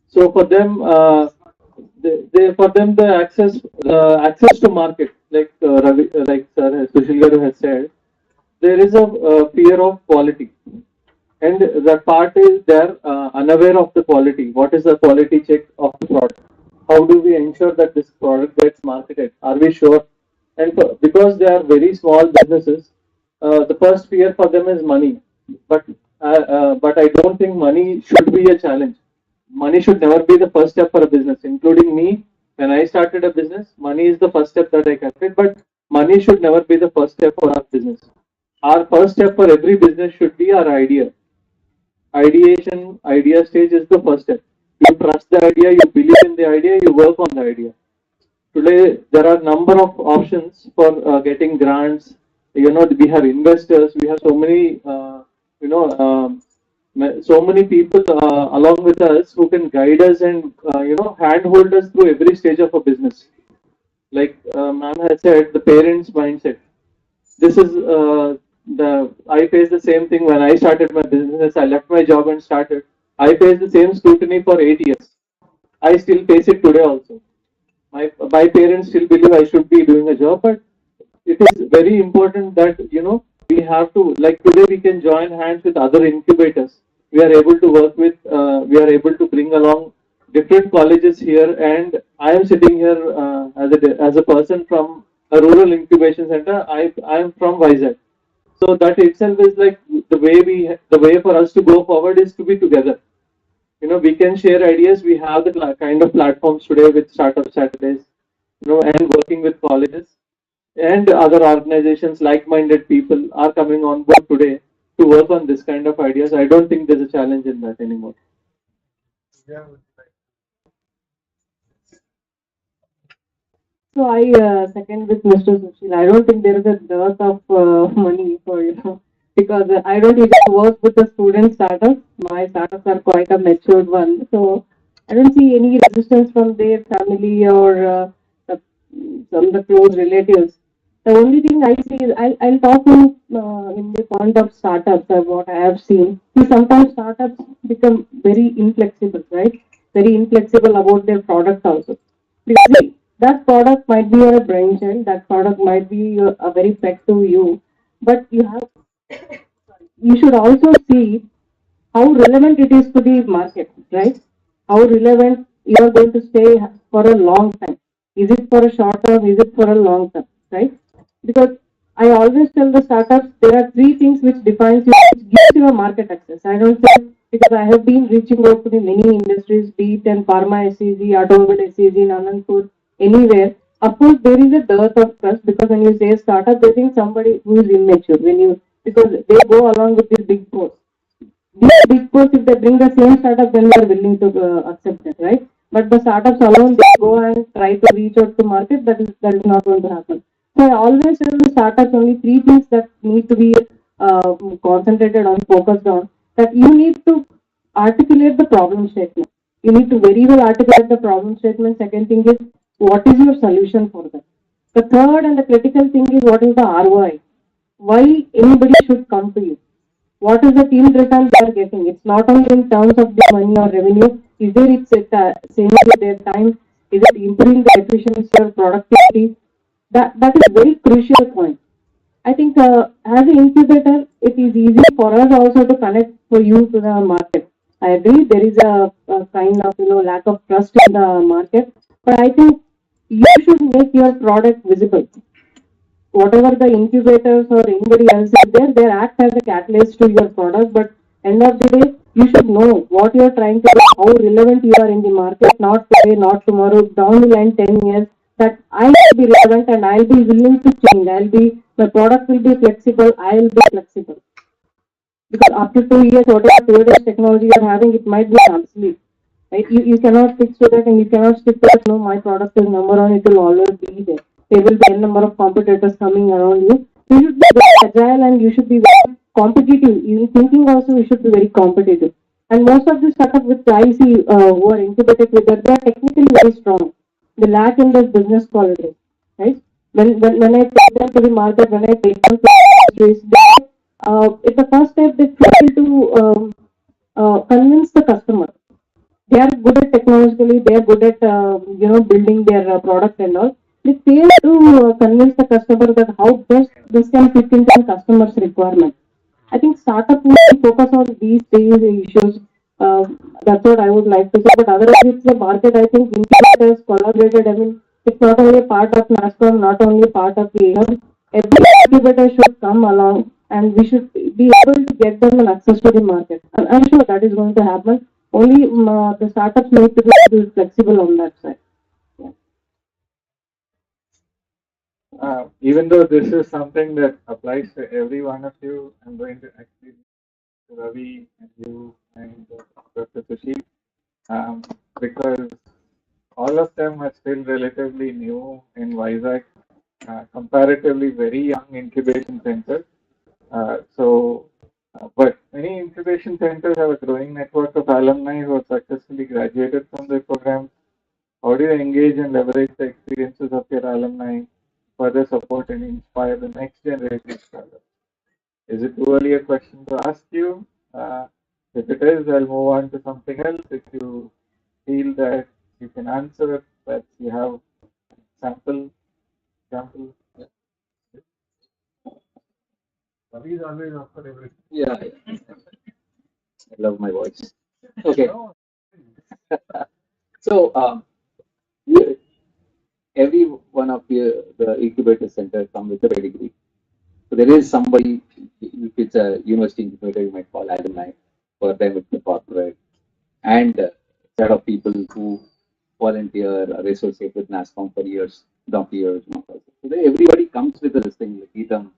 So for them, for them the access to market, like Ravi, Sushil Garu has said, there is a fear of quality, and that part is they're unaware of the quality. What is the quality check of the product? How do we ensure that this product gets marketed? Are we sure? And because they are very small businesses, the first fear for them is money. But but I don't think money should be a challenge. Money should never be the first step for a business, including me. When I started a business, money is the first step that I calculate, but money should never be the first step for our business. Our first step for every business should be our idea. Ideation, idea stage is the first step. You trust the idea, you believe in the idea, you work on the idea. Today, there are number of options for getting grants. We have investors, we have so many, you know, so many people along with us who can guide us and, handhold us through every stage of a business. Like ma'am has said, the parents' mindset. This is I faced the same thing when I started my business. I left my job and started. I faced the same scrutiny for 8 years. I still face it today also. My parents still believe I should be doing a job, but it is very important that we have to, like today we can join hands with other incubators. We are able to work with, we are able to bring along different colleges here, and I am sitting here as a person from a rural incubation center. I am from Vizcraft. So that itself is like the way for us to go forward is to be together. We can share ideas. We have the kind of platforms today with Startup Saturdays, and working with colleges and other organizations, like-minded people are coming on board today to work on this kind of ideas. I don't think there's a challenge in that anymore. So I second with Mr. Sushil. I don't think there is a dearth of money for because I don't even work with the student startups. My startups are quite a matured one, so I don't see any resistance from their family or from the close relatives. The only thing I see is I'll talk in the point of startups of what I have seen. See, sometimes startups become very inflexible, right? Very inflexible about their product also. Because see, that product might be your brainchild, that product might be a very pet to you, but you should also see how relevant it is to the market, right? How relevant you are going to stay for a long time. Is it for a short term? Is it for a long term, right? Because I always tell the startups there are three things which defines you, which gives you a market access. I don't say because I have been reaching out to the many industries, be it in pharma SEG, automobile SEG, in Anandpur, anywhere. Of course, there is a dearth of trust because when you say startup, they think somebody who is immature. Because they go along with these big four. These big four, if they bring the same startup, then they are willing to accept it, right? But the startups alone, they go and try to reach out to market. That is not going to happen. So I always tell the startups only three things that need to be concentrated on, focused on. That you need to articulate the problem statement. You need to very well articulate the problem statement. Second thing is what is your solution for that. The third and the critical thing is what is the ROI. Why anybody should come to you. What is the team return they are getting? It's not only in terms of the money or revenue. Is there it's saving their time? Is it improving the efficiency or productivity? That is very crucial point. I think as an incubator, it is easy for us also to connect for you to the market. I agree there is a kind of lack of trust in the market, but I think you should make your product visible. Whatever the incubators or anybody else is there, they act as a catalyst to your product. But end of the day, you should know what you are trying to do, how relevant you are in the market, not today, not tomorrow, down the line 10 years, that I will be relevant and I'll be willing to change. I'll be My product will be flexible. I will be flexible. Because after 2 years, whatever today's technology you're having, it might be obsolete. Right? You cannot fix to that and you cannot stick to that. No, my product is number one, it will always be there. There will be a number of competitors coming around you. You should be very agile and you should be very competitive. In thinking also, you should be very competitive. And most of the startups which I see who are incubated with that, they are technically very strong. They lack in the business quality. Right? When I take them to the market, when I take them to the industries, it's the first step they fail to convince the customer. They are good at technologically, they are good at building their product and all. They fail to convince the customer that how best this can fit into the customer's requirement. I think startup will focus on these three issues. Uh, that's what I would like to say. But otherwise, it's the market. I think incubators collaborated. I mean, it's not only part of NASSCOM, not only part of the every incubator should come along, and we should be able to get them an access to the market. And I'm sure that is going to happen. Only the startups need to be a little flexible on that side. Even though this is something that applies to every one of you, I'm going to actually Ravi and you and Dr. Sushil, because all of them are still relatively new in Vizag, comparatively very young incubation centers. But many incubation centers have a growing network of alumni who have successfully graduated from their programs. How do you engage and leverage the experiences of your alumni, further support and inspire the next generation startups? Is it too early a question to ask you? If it is, I'll move on to something else. If you feel that you can answer, that you have sample. Ravi is always after everything. Yeah, I love my voice. Okay. So, every one of the incubator centers come with a pedigree. So there is somebody, if it's a university incubator, you might call alumni. For them, it's the corporate. And a set of people who volunteer or associate with NASSCOM for years, donkey years. So everybody comes with this thing, like GITAM,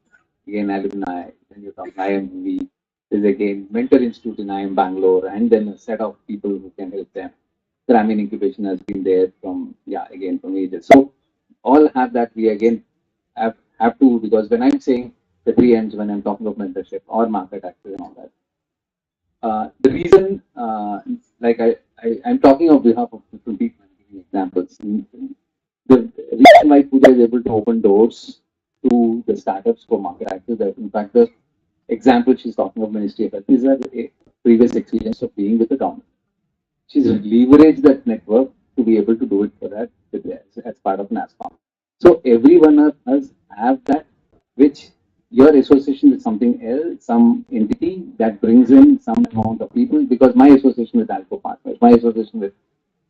again alumni, then you talk IIMV, there's again Mentor Institute in IIM Bangalore, and then a set of people who can help them. Grameena incubation has been there from, again from ages. So all have that. We again have to, because when I'm saying the three M's, when I'm talking of mentorship or market access and all that, the reason, I'm talking on behalf of different people, giving examples. The reason why Pooja is able to open doors to the startups for market access, that in fact, the example she's talking of Ministry of Health is her previous experience of being with the government. She's leveraged that network to be able to do it for that as part of NASSCOM. So every one of us have that, which your association with something else, some entity that brings in some amount of people, because my association with Alpha Partners, my association with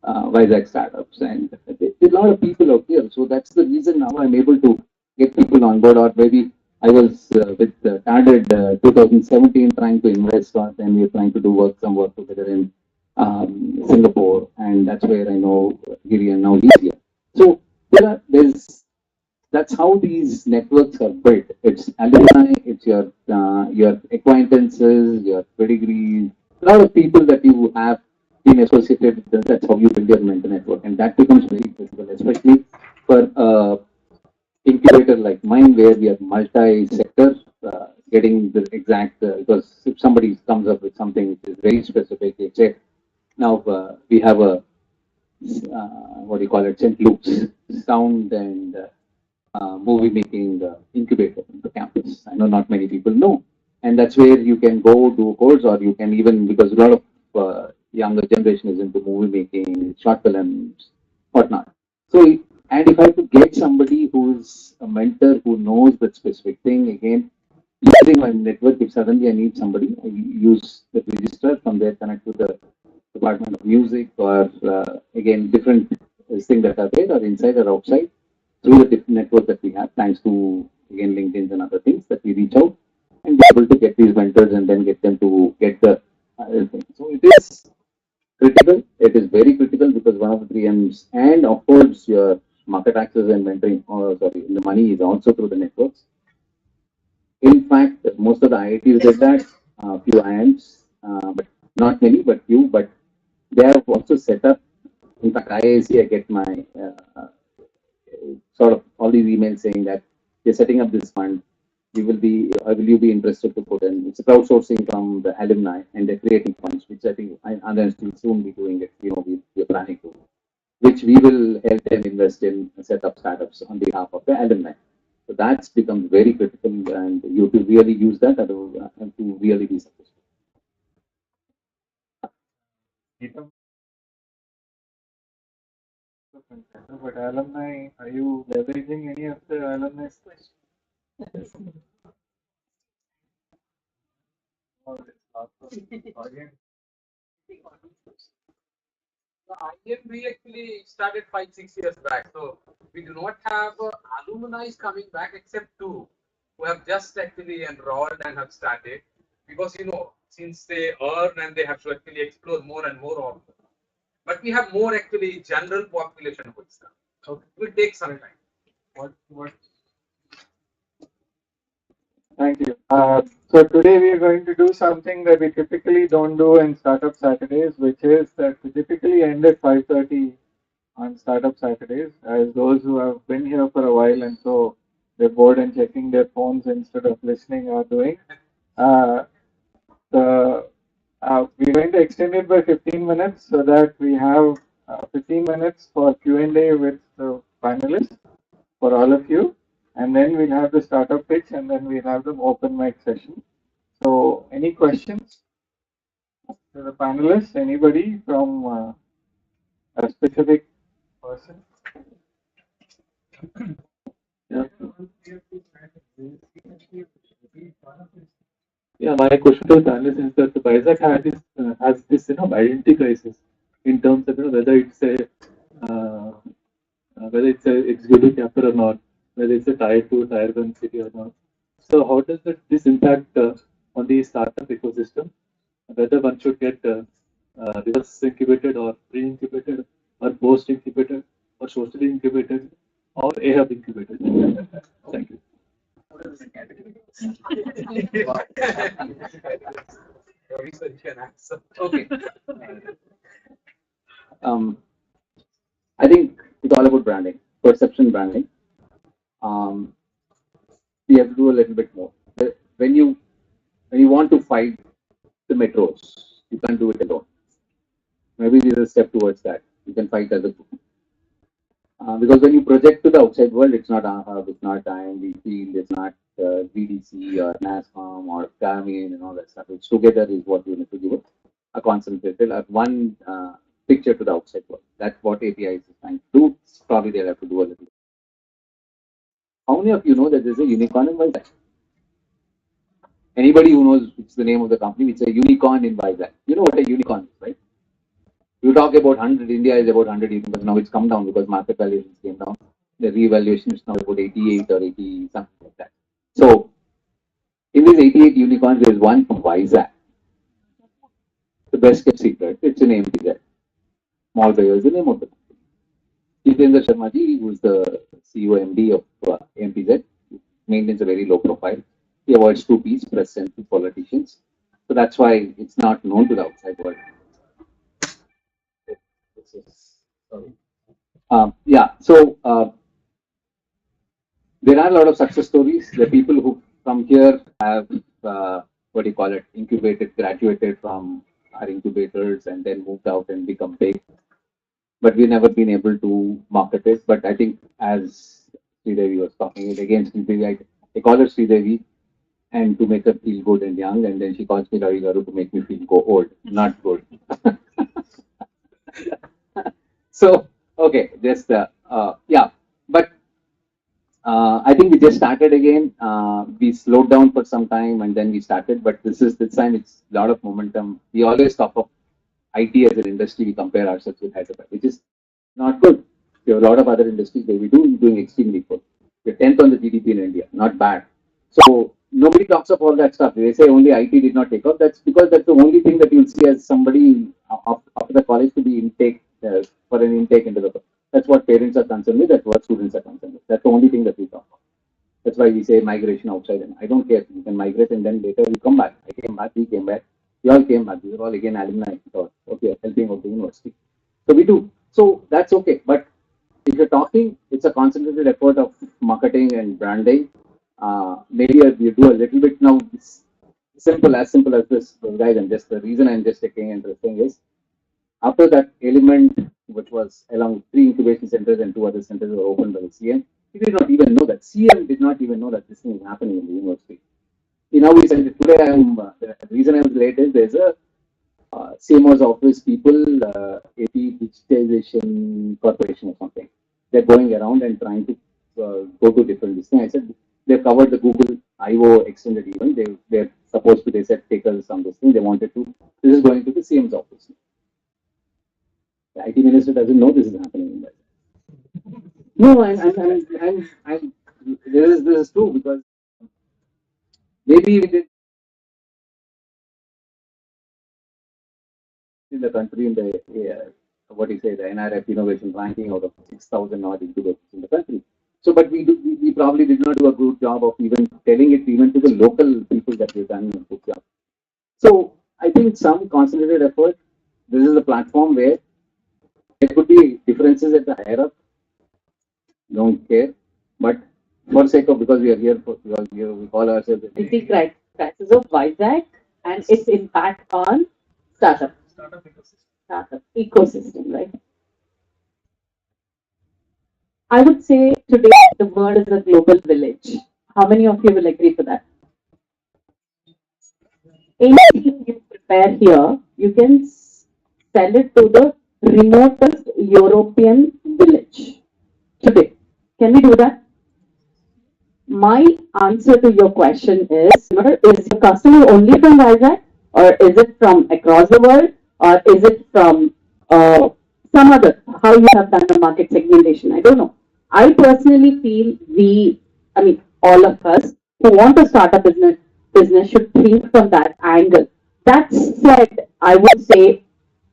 Vizag startups, and there's a lot of people out here. So that's the reason now I'm able to get people on board, or maybe I was with Tarded 2017 trying to invest, or then we are trying to do some work together in Singapore, and that's where I know Giri, and now he's here. So that's how these networks are built. It's alumni, it's your acquaintances, your pedigrees, a lot of people that you have been associated with. That's how you build your mentor network, and that becomes very critical, especially for incubator like mine, where we are multi-sector, getting the exact, because if somebody comes up with something which is very specific, they say, now we have a, what do you call it, St. Luke's sound and movie making incubator in the campus. I know not many people know. And that's where you can go do a course, or you can even, because a lot of younger generation is into movie making, short films, whatnot. So, and if I have to get somebody who's a mentor who knows that specific thing, again, using my network, if suddenly I need somebody, I use the register, from there connect to the Department of Music, or again, different things that are there, or inside or outside, through the different network that we have, thanks to again LinkedIn and other things that we reach out and be able to get these mentors and then get them to get the other thing. So it is critical. It is very critical, because one of the three M's, and of course your market access and mentoring, or sorry, the money is also through the networks. fact, most of the IITs did that, few IIMs, but not many, but few. But they have also set up. In fact, IISc, I get my sort of all these emails saying that they're setting up this fund. We will be, will you be interested to put in? It's a crowdsourcing from the alumni, and they're creating funds, which I think others will soon be doing it. We're planning to, which we will help them invest in and set up startups on behalf of the alumni. So that's become very critical, and you have to really use that to really be successful. But alumni, are you leveraging any of the alumni space? The IIMV actually started 5-6 years back, so we do not have alumni coming back except two who have just actually enrolled and have started, because since they earn and they have to actually explore more and more of them. But we have more actually general population who start. So it will take some time. What? Thank you. So today we are going to do something that we typically don't do in Startup Saturdays, which is that we typically end at 5:30 on Startup Saturdays, as those who have been here for a while and so they're bored and checking their phones instead of listening are doing. We're going to extend it by 15 minutes so that we have 15 minutes for Q&A with the panelists for all of you. And then we'll have the startup pitch, and then we'll have the open mic session. So, any questions to the panelists? Anybody from a specific person? Yeah, my question to the panelists is that the Vizcraft has this identity crisis in terms of whether it's a executive chapter or not, whether it's a tier 2, tier 1 city or not. So how does this impact on the startup ecosystem? Whether one should get reverse incubated or pre-incubated or post-incubated or socially incubated or AHUB incubated? Thank you. Okay. I think it's all about branding, perception branding. We have to do a little bit more. When you want to fight the metros, you can't do it alone. Maybe this is a step towards that. You can fight as a group. Because when you project to the outside world, it's not AHUB, it's not IIMV field, it's not VDC or NASSCOM or Grameena and all that stuff. It's together is what you need to give a concentrated, one picture to the outside world. That's what API is trying to do. Probably they'll have to do a little. How many of you know that there's a unicorn in Vizag? Anybody who knows it's the name of the company, it's a unicorn in Vizag. You know what a unicorn is, right? You talk about 100, India is about 100, but now it's come down because market valuations came down. The revaluation is now about 88 or 80, something like that. So, in these 88 unicorns, there is one from Vizag. The best kept secret, it's an MPZ. Small Bayo is the name of the company. Jitendra Sharma ji, who is the CEO MD of MPZ, maintains a very low profile. He avoids 2Ps, press and politicians. So that's why it's not known to the outside world. Yeah, so there are a lot of success stories. The people who come here have, what do you call it, incubated, graduated from our incubators and then moved out and become big. But we've never been able to market it. But I think as Sreedevi was talking, again, I call her Sreedevi and to make her feel good and young, and then she calls me Ravi Garu to make me feel old, not good. So, okay, just, yeah, but I think we just started again. We slowed down for some time and then we started, but this time it's a lot of momentum. We always talk of IT as an industry, we compare ourselves with Hyderabad, which is not good. There are a lot of other industries that we doing extremely good. We're 10th on the GDP in India, not bad. So nobody talks of all that stuff. They say only IT did not take off. That's because that's the only thing that you'll see as somebody after the college to be intake for an intake into the. That's what parents are concerned with. That's what students are concerned with. That's the only thing that we talk about. That's why we say migration outside. And I don't care. You can migrate and then later you come back. I came back, we came back. We all came back. We were all again alumni. So, okay, helping out the university. So we do. So that's okay. But if you're talking, it's a concentrated effort of marketing and branding. Maybe you do a little bit now. It's simple as this, guys. And just the reason I'm just taking interesting is after that element, which was along 3 incubation centers and 2 other centers were opened by the CM, he did not even know that. CM did not even know that this thing is happening in the university. Now we said today the reason I was late is there's a CMO's office people, AP Digitization Corporation or something. They're going around and trying to go to different things. I said they've covered the Google I/O extended event. They're supposed to. They said take us on this thing. They wanted to. This is going to the CM's office. The IT minister doesn't know this is happening in that. No, I'm this is true because maybe we did in the country in the what do you say the NRF innovation ranking out of 6,000 odd incubators in the country. So, but we probably did not do a good job of even telling it even to the local people that we've done a good job. So, I think some concentrated effort. This is a platform where there could be differences at the higher up. Don't care, but for sake of because we are here for because we call ourselves the crisis of Vizag and its impact on startup ecosystem, right? I would say today the world is a global village. How many of you will agree to that? Anything you prepare here, you can sell it to the remotest European village today. Can we do that? My answer to your question is your customer only from Vizag, or is it from across the world, or is it from some other? How you have done the market segmentation? I don't know. I personally feel all of us who want to start a business should think from that angle. That said, I would say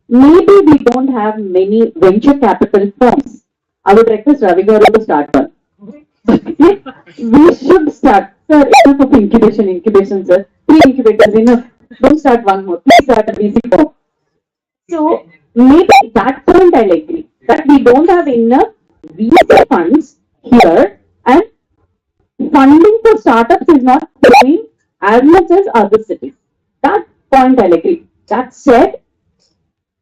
maybe we don't have many venture capital firms. I would request Ravi Garu to start one. We should start. Sir, enough of incubation, sir. 3 incubators, enough. Don't start one more. Please start a VC4. So, maybe that point I'll agree. That we don't have enough VC funds here and funding for startups is not growing as much as other cities. That point I'll agree. That said,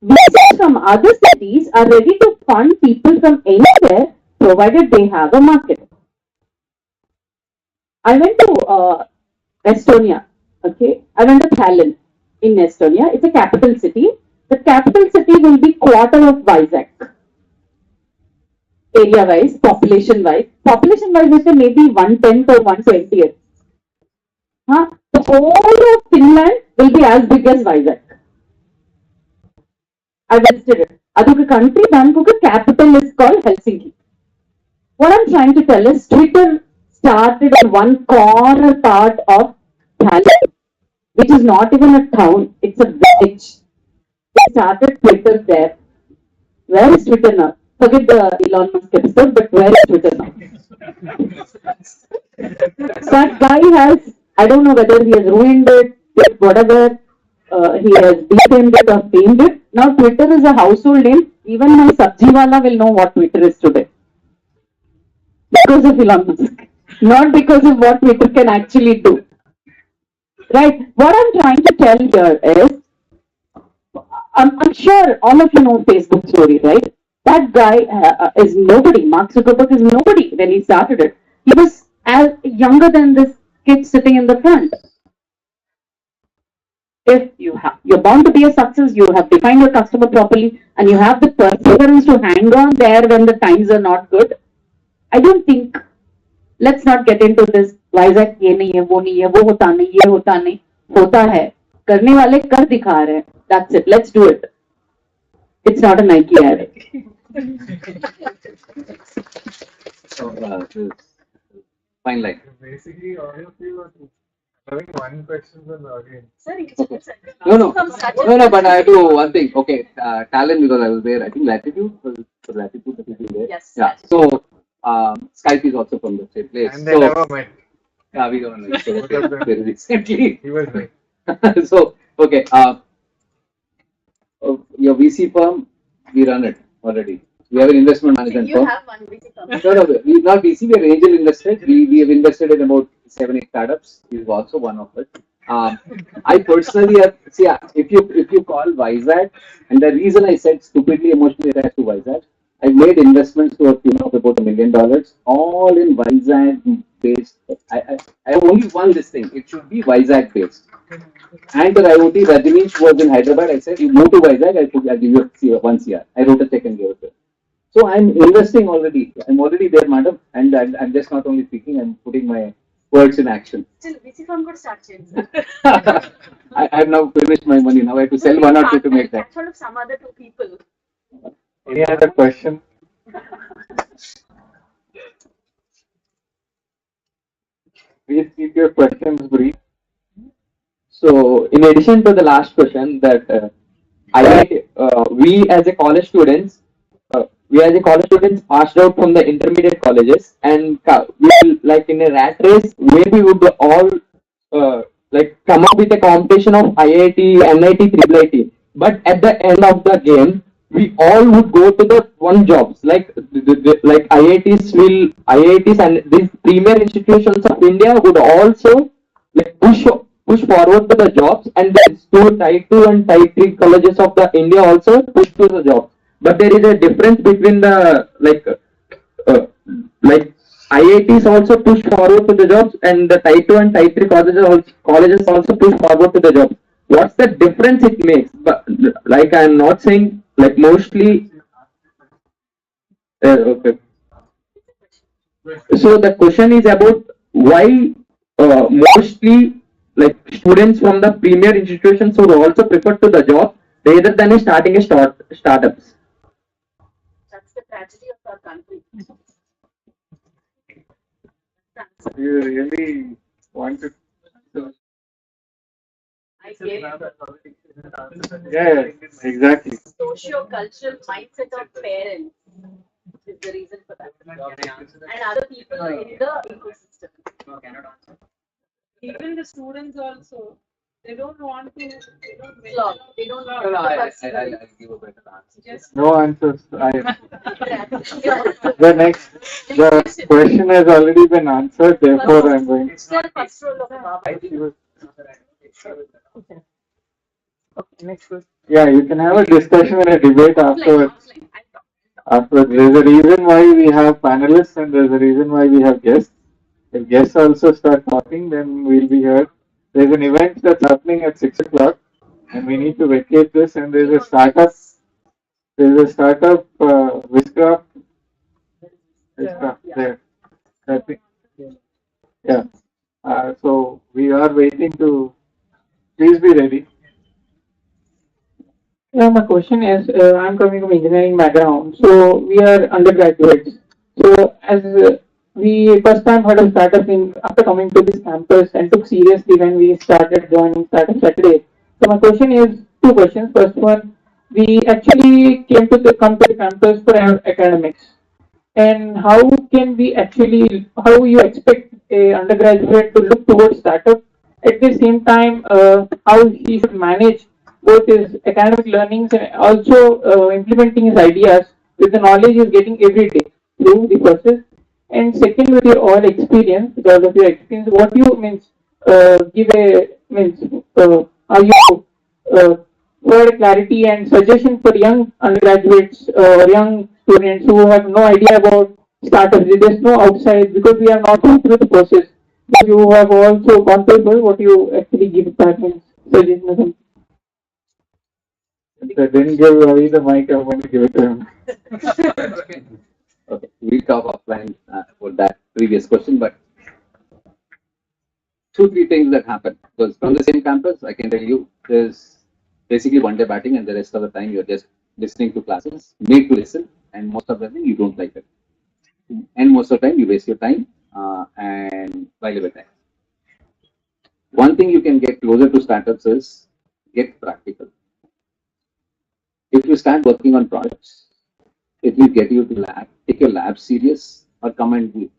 VCs from other cities are ready to fund people from anywhere provided they have a market. I went to Estonia. Okay, I went to Tallinn in Estonia. It's a capital city. The capital city will be quarter of Vizag. Area-wise, population-wise. Population-wise, it's maybe 1/10 or 1/20th. Huh? The whole of Finland will be as big as Vizag. I visited it. Aduka country, Bangkok capital is called Helsinki. What I'm trying to tell is Twitter started on one corner part of Tallinn, which is not even a town, it's a village. They started Twitter there. Where is Twitter now? Forget the Elon Musk episode, but where is Twitter now? That guy has, I don't know whether he has ruined it, whatever, he has defamed it or famed it. Now Twitter is a household name. Even my Sabjiwala will know what Twitter is today. Because of Elon Musk. Not because of what Twitter can actually do. Right? What I'm trying to tell here is, I'm sure all of you know Facebook story, right? That guy is nobody. Mark Zuckerberg is nobody when he started it. He was as younger than this kid sitting in the front. If you're bound to be a success, you have defined your customer properly, and you have the perseverance to hang on there when the times are not good. I don't think. Let's not get into this. Vizag ये नहीं है, वो नहीं है, वो होता नहीं, ये होता नहीं, होता है. करने वाले कर दिखा रहे हैं. That's it. Let's do it. It's not a Nike ad. Fine line. Basically, all of you are having one question from the audience. Okay. No, but I do one thing. Okay, talent because I was there. I think latitude was latitude the people there. Yes. Yeah. So Skype is also from the same place. And they never met. Yeah, we don't know. So, Both of them. very recently. He was right. So, okay. Your VC firm, we run it already. We have an investment management You firm. have one VC firm. No, we not VC, we are angel investors. We have invested in about 7-8 startups. He's also one of it. I personally have, see, if you call Vizcraft, and the reason I said stupidly emotionally attached to Vizcraft, I've made investments to a tune of about $1 million, all in Vizcraft based. I have only one this thing. It should be Vizcraft based. And the IoT, Rajनीश was in Hyderabad. I said, you move to Vizag, I'll give you 1 CR. I wrote a check and gave it to her. So I'm investing already. I'm already there, madam. And I'm just not only speaking, I'm putting my words in action. Still, VC firm could start changing. I have now finished my money. Now I have to sell one or two to make that. Catch hold of some other 2 people. Any other question? Please keep your questions brief. So, in addition to the last question, that we as a college students, passed out from the intermediate colleges, and we will, like in a rat race, where we would all like come up with a competition of IIT, NIT, Triple IT. But at the end of the game, we all would go to the one jobs. Like like IITs and these premier institutions of India would also like push forward to the jobs, and these two type 2 and type 3 colleges of the India also push to the jobs. But there is a difference between the like IITs also push forward to the jobs, and the type 2 and type 3 colleges also push forward to the jobs. What's the difference it makes? But like I'm not saying like mostly. Okay. So the question is about why mostly like students from the premier institutions would also prefer to the job rather than starting a startups. That's the tragedy of our country. Do you really want to? I gave Yeah, exactly. socio-cultural mindset of parents is the reason for that. And other people in the ecosystem. Even the students also, they don't want to, They don't No, I'll give a better answer. No answers. The question has already been answered. Therefore, I'm going. It's the first role of Bhavan. Okay, next question. Yeah, you can have a discussion and a debate afterwards. Afterwards, there's a reason why we have panelists and there's a reason why we have guests. If guests also start talking, then we'll be heard. There's an event that's happening at 6 o'clock, and we need to vacate this. And there's a startup. There's a startup, Vizcraft there. I think. Yeah. So we are waiting to. Please be ready. Yeah, my question is, I'm coming from engineering background, so we are undergraduates. So as we first time heard of startups in after coming to this campus and took seriously when we started joining Startup Saturday. So my question is 2 questions. First one, we actually come to the campus for our academics, and how can we actually, how you expect a undergraduate to look towards startup, at the same time how he should manage both his academic learnings and also implementing his ideas with the knowledge he's getting every day through the process. And second, with your all experience, because of your experience, what you means give a means are you provide clarity and suggestion for young undergraduates or young students who have no idea about startups. They just know outside because we are not going through the process. But you have also gone through what you actually give that means suggestion. If I didn't give Ravi the mic, I'm going to give it to him. Okay, we'll talk offline for that previous question, but 2-3 things that happen. Because from the same campus, I can tell you, there's basically one day batting, and the rest of the time you're just listening to classes, made to listen, and most of the time you don't like it. And most of the time you waste your time and valuable time. One thing you can get closer to startups is get practical. If you start working on projects, it will get you to take your lab serious, or come and do.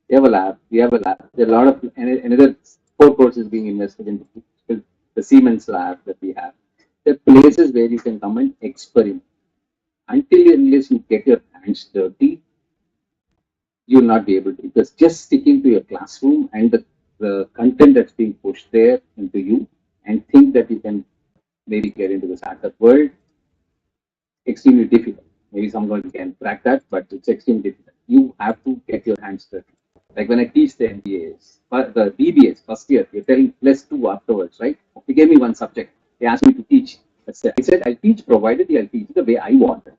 We have a lab. We have a lab. There are a lot of another 4 courses being invested in the Siemens lab that we have. There are places where you can come and experiment. Until unless you get your hands dirty, you will not be able to. Because just sticking to your classroom and the content that's being pushed there into you and think that you can maybe get into the startup world, extremely difficult. Maybe someone can crack that, but it's extremely difficult. You have to get your hands dirty. Like when I teach the MBAs, but the BBAs first year, you're telling +2 afterwards, right? They gave me one subject. They asked me to teach. I said, I'll teach provided I'll teach the way I want it.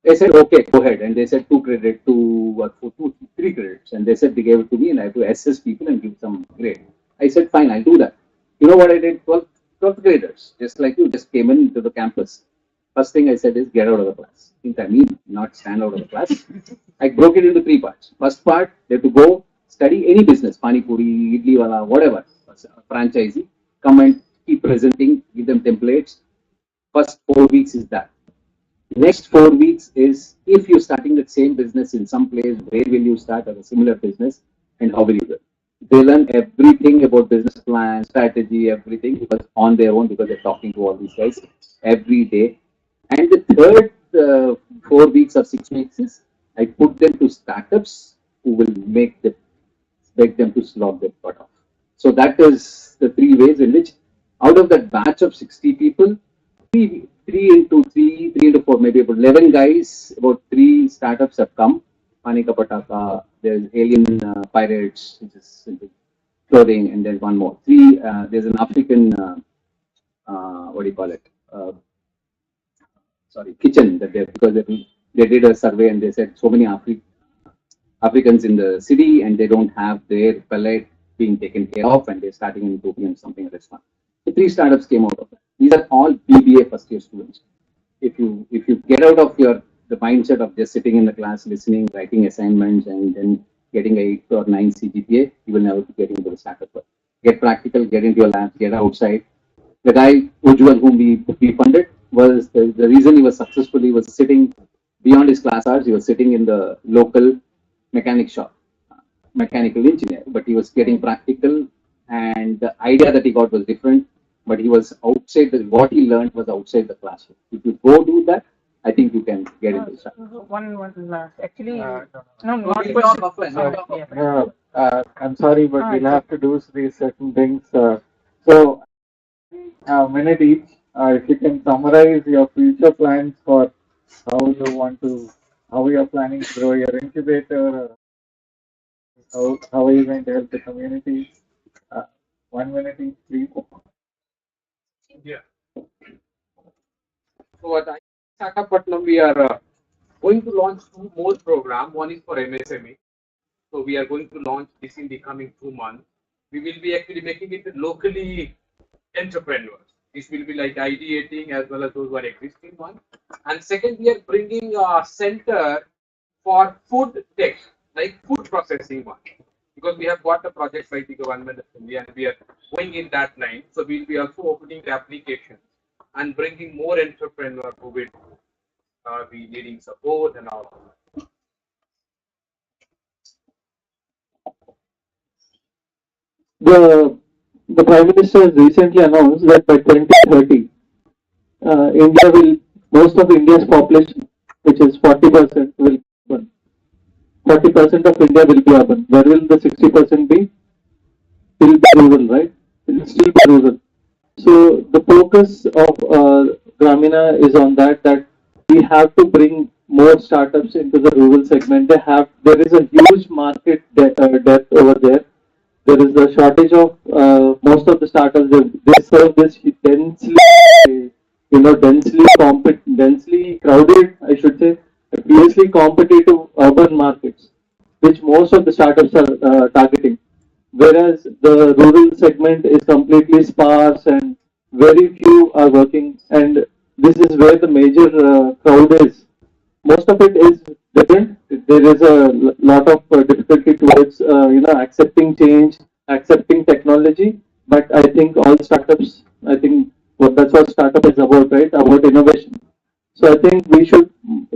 They said, okay, go ahead. And they said 2 credit, 3 credits. And they said they gave it to me and I have to assess people and give some grade. I said, fine, I'll do that. You know what I did? 12th graders, just like you, just came into the campus. First thing I said is get out of the class. Think I mean not stand out of the class. I broke it into 3 parts. First part, they have to go study any business, pani puri, idli wala, whatever, franchisee. Come and keep presenting, give them templates. First 4 weeks is that. Next 4 weeks is if you're starting the same business in some place, where will you start at a similar business and how will you do it? They learn everything about business plan, strategy, everything because on their own because they're talking to all these guys every day. And the third 4 weeks or 6 weeks is I put them to startups who will make them to slog their butt off. So that is the 3 ways in which out of that batch of 60 people, 3 into 4, maybe about 11 guys, about 3 startups have come. Panika Pataka, there's Alien Pirates, which is clothing, and there's one more. There's an African, what do you call it? Kitchen that because they did a survey and they said so many Africans in the city and they don't have their palate being taken care of and they're starting in Ethiopian something like that. So 3 startups came out of that. These are all BBA first year students. If you get out of the mindset of just sitting in the class, listening, writing assignments, and then getting 8 or 9 CGPA, you will never get into the startup world. Get practical, get into your labs, get outside. The guy Ujjwal whom we funded was the reason he was successful. He was sitting beyond his class hours. He was sitting in the local mechanic shop, mechanical engineer, but he was getting practical, and the idea that he got was different. But he was outside. What he learned was outside the classroom. If you go do that, I think you can get into that. Actually, No, not question. I'm sorry, but we'll have to do these certain things. So, a minute each. If you can summarize your future plans for how you are planning to grow your incubator, how are you going to help the community? 1 minute each, please. Yeah. So at Visakhapatnam, we are going to launch 2 more programs. One is for MSME. So we are going to launch this in the coming 2 months. We will be actually making it locally entrepreneurs. This will be like ideating as well as those who are existing ones. And second, we are bringing a center for food tech, like food processing one. Because we have got a project by the government of India and we are going in that line. So we'll be also opening the applications and bringing more entrepreneurs who will be needing support and all. The Prime Minister has recently announced that by 2030, most of India's population, which is 40%, will be urban. 40% of India will be urban. Where will the 60% be? Will be rural, right? It will still be rural. So the focus of Grameena is on that we have to bring more startups into the rural segment. There is a huge market depth over there. There is a shortage of most of the startups. They serve this densely crowded, I should say, fiercely competitive urban markets, which most of the startups are targeting. Whereas the rural segment is completely sparse and very few are working, and this is where the major crowd is. Most of it is different. There is a lot of difficulty towards accepting change, accepting technology. But I think all startups, I think that's what startup is about, right? About innovation. So I think we should.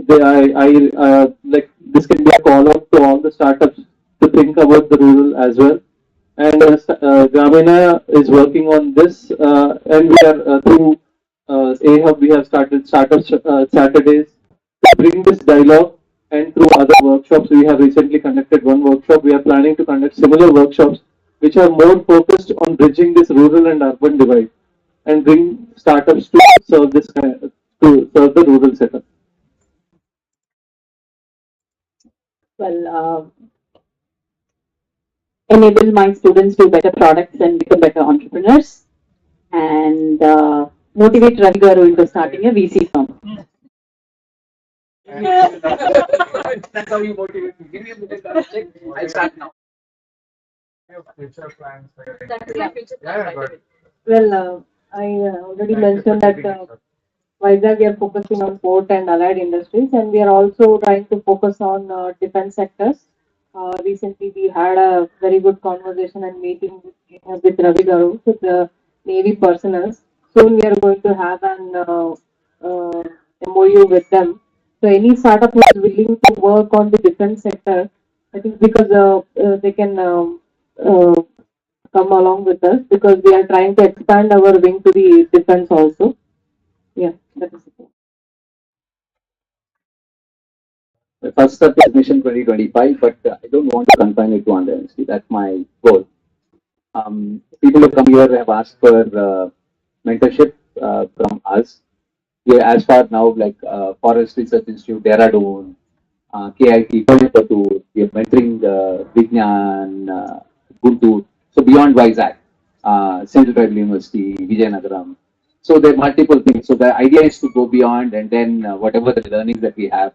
Like this can be a call out to all the startups to think about the rural as well. And Grameena is working on this, and we are through AHub, we have started Startup Saturdays to bring this dialogue, and through other workshops. We have recently conducted one workshop. We are planning to conduct similar workshops, which are more focused on bridging this rural and urban divide, and bring startups to serve this to serve the rural setup. Well, enable my students to better products and become better entrepreneurs, and motivate Ravi Garu into starting a VC firm. That's how you motivate me. Give me a minute, I'll start now. Your future plans for your That's my future plan, but Well, I already mentioned that Vizag we are focusing on port and allied industries, and we are also trying to focus on defense sectors. Recently, we had a very good conversation and meeting with Ravi Garu, with the Navy personnel. Soon, we are going to have an MOU with them. So, any startup who is willing to work on the defense sector, I think because they can come along with us, because we are trying to expand our wing to the defense also. Yeah, that is it. The first step is Mission 2025, but I don't want to confine it to Andhra University. That's my goal. People who come here have asked for mentorship from us. Yeah, as far now, like Forest Research Institute, Dehradun, KIT, Coimbatore, we are mentoring Vignan, Guntur. So beyond Vizag, Central Tribal University, Vijayanagaram. So there are multiple things. So the idea is to go beyond, and then whatever the learnings that we have,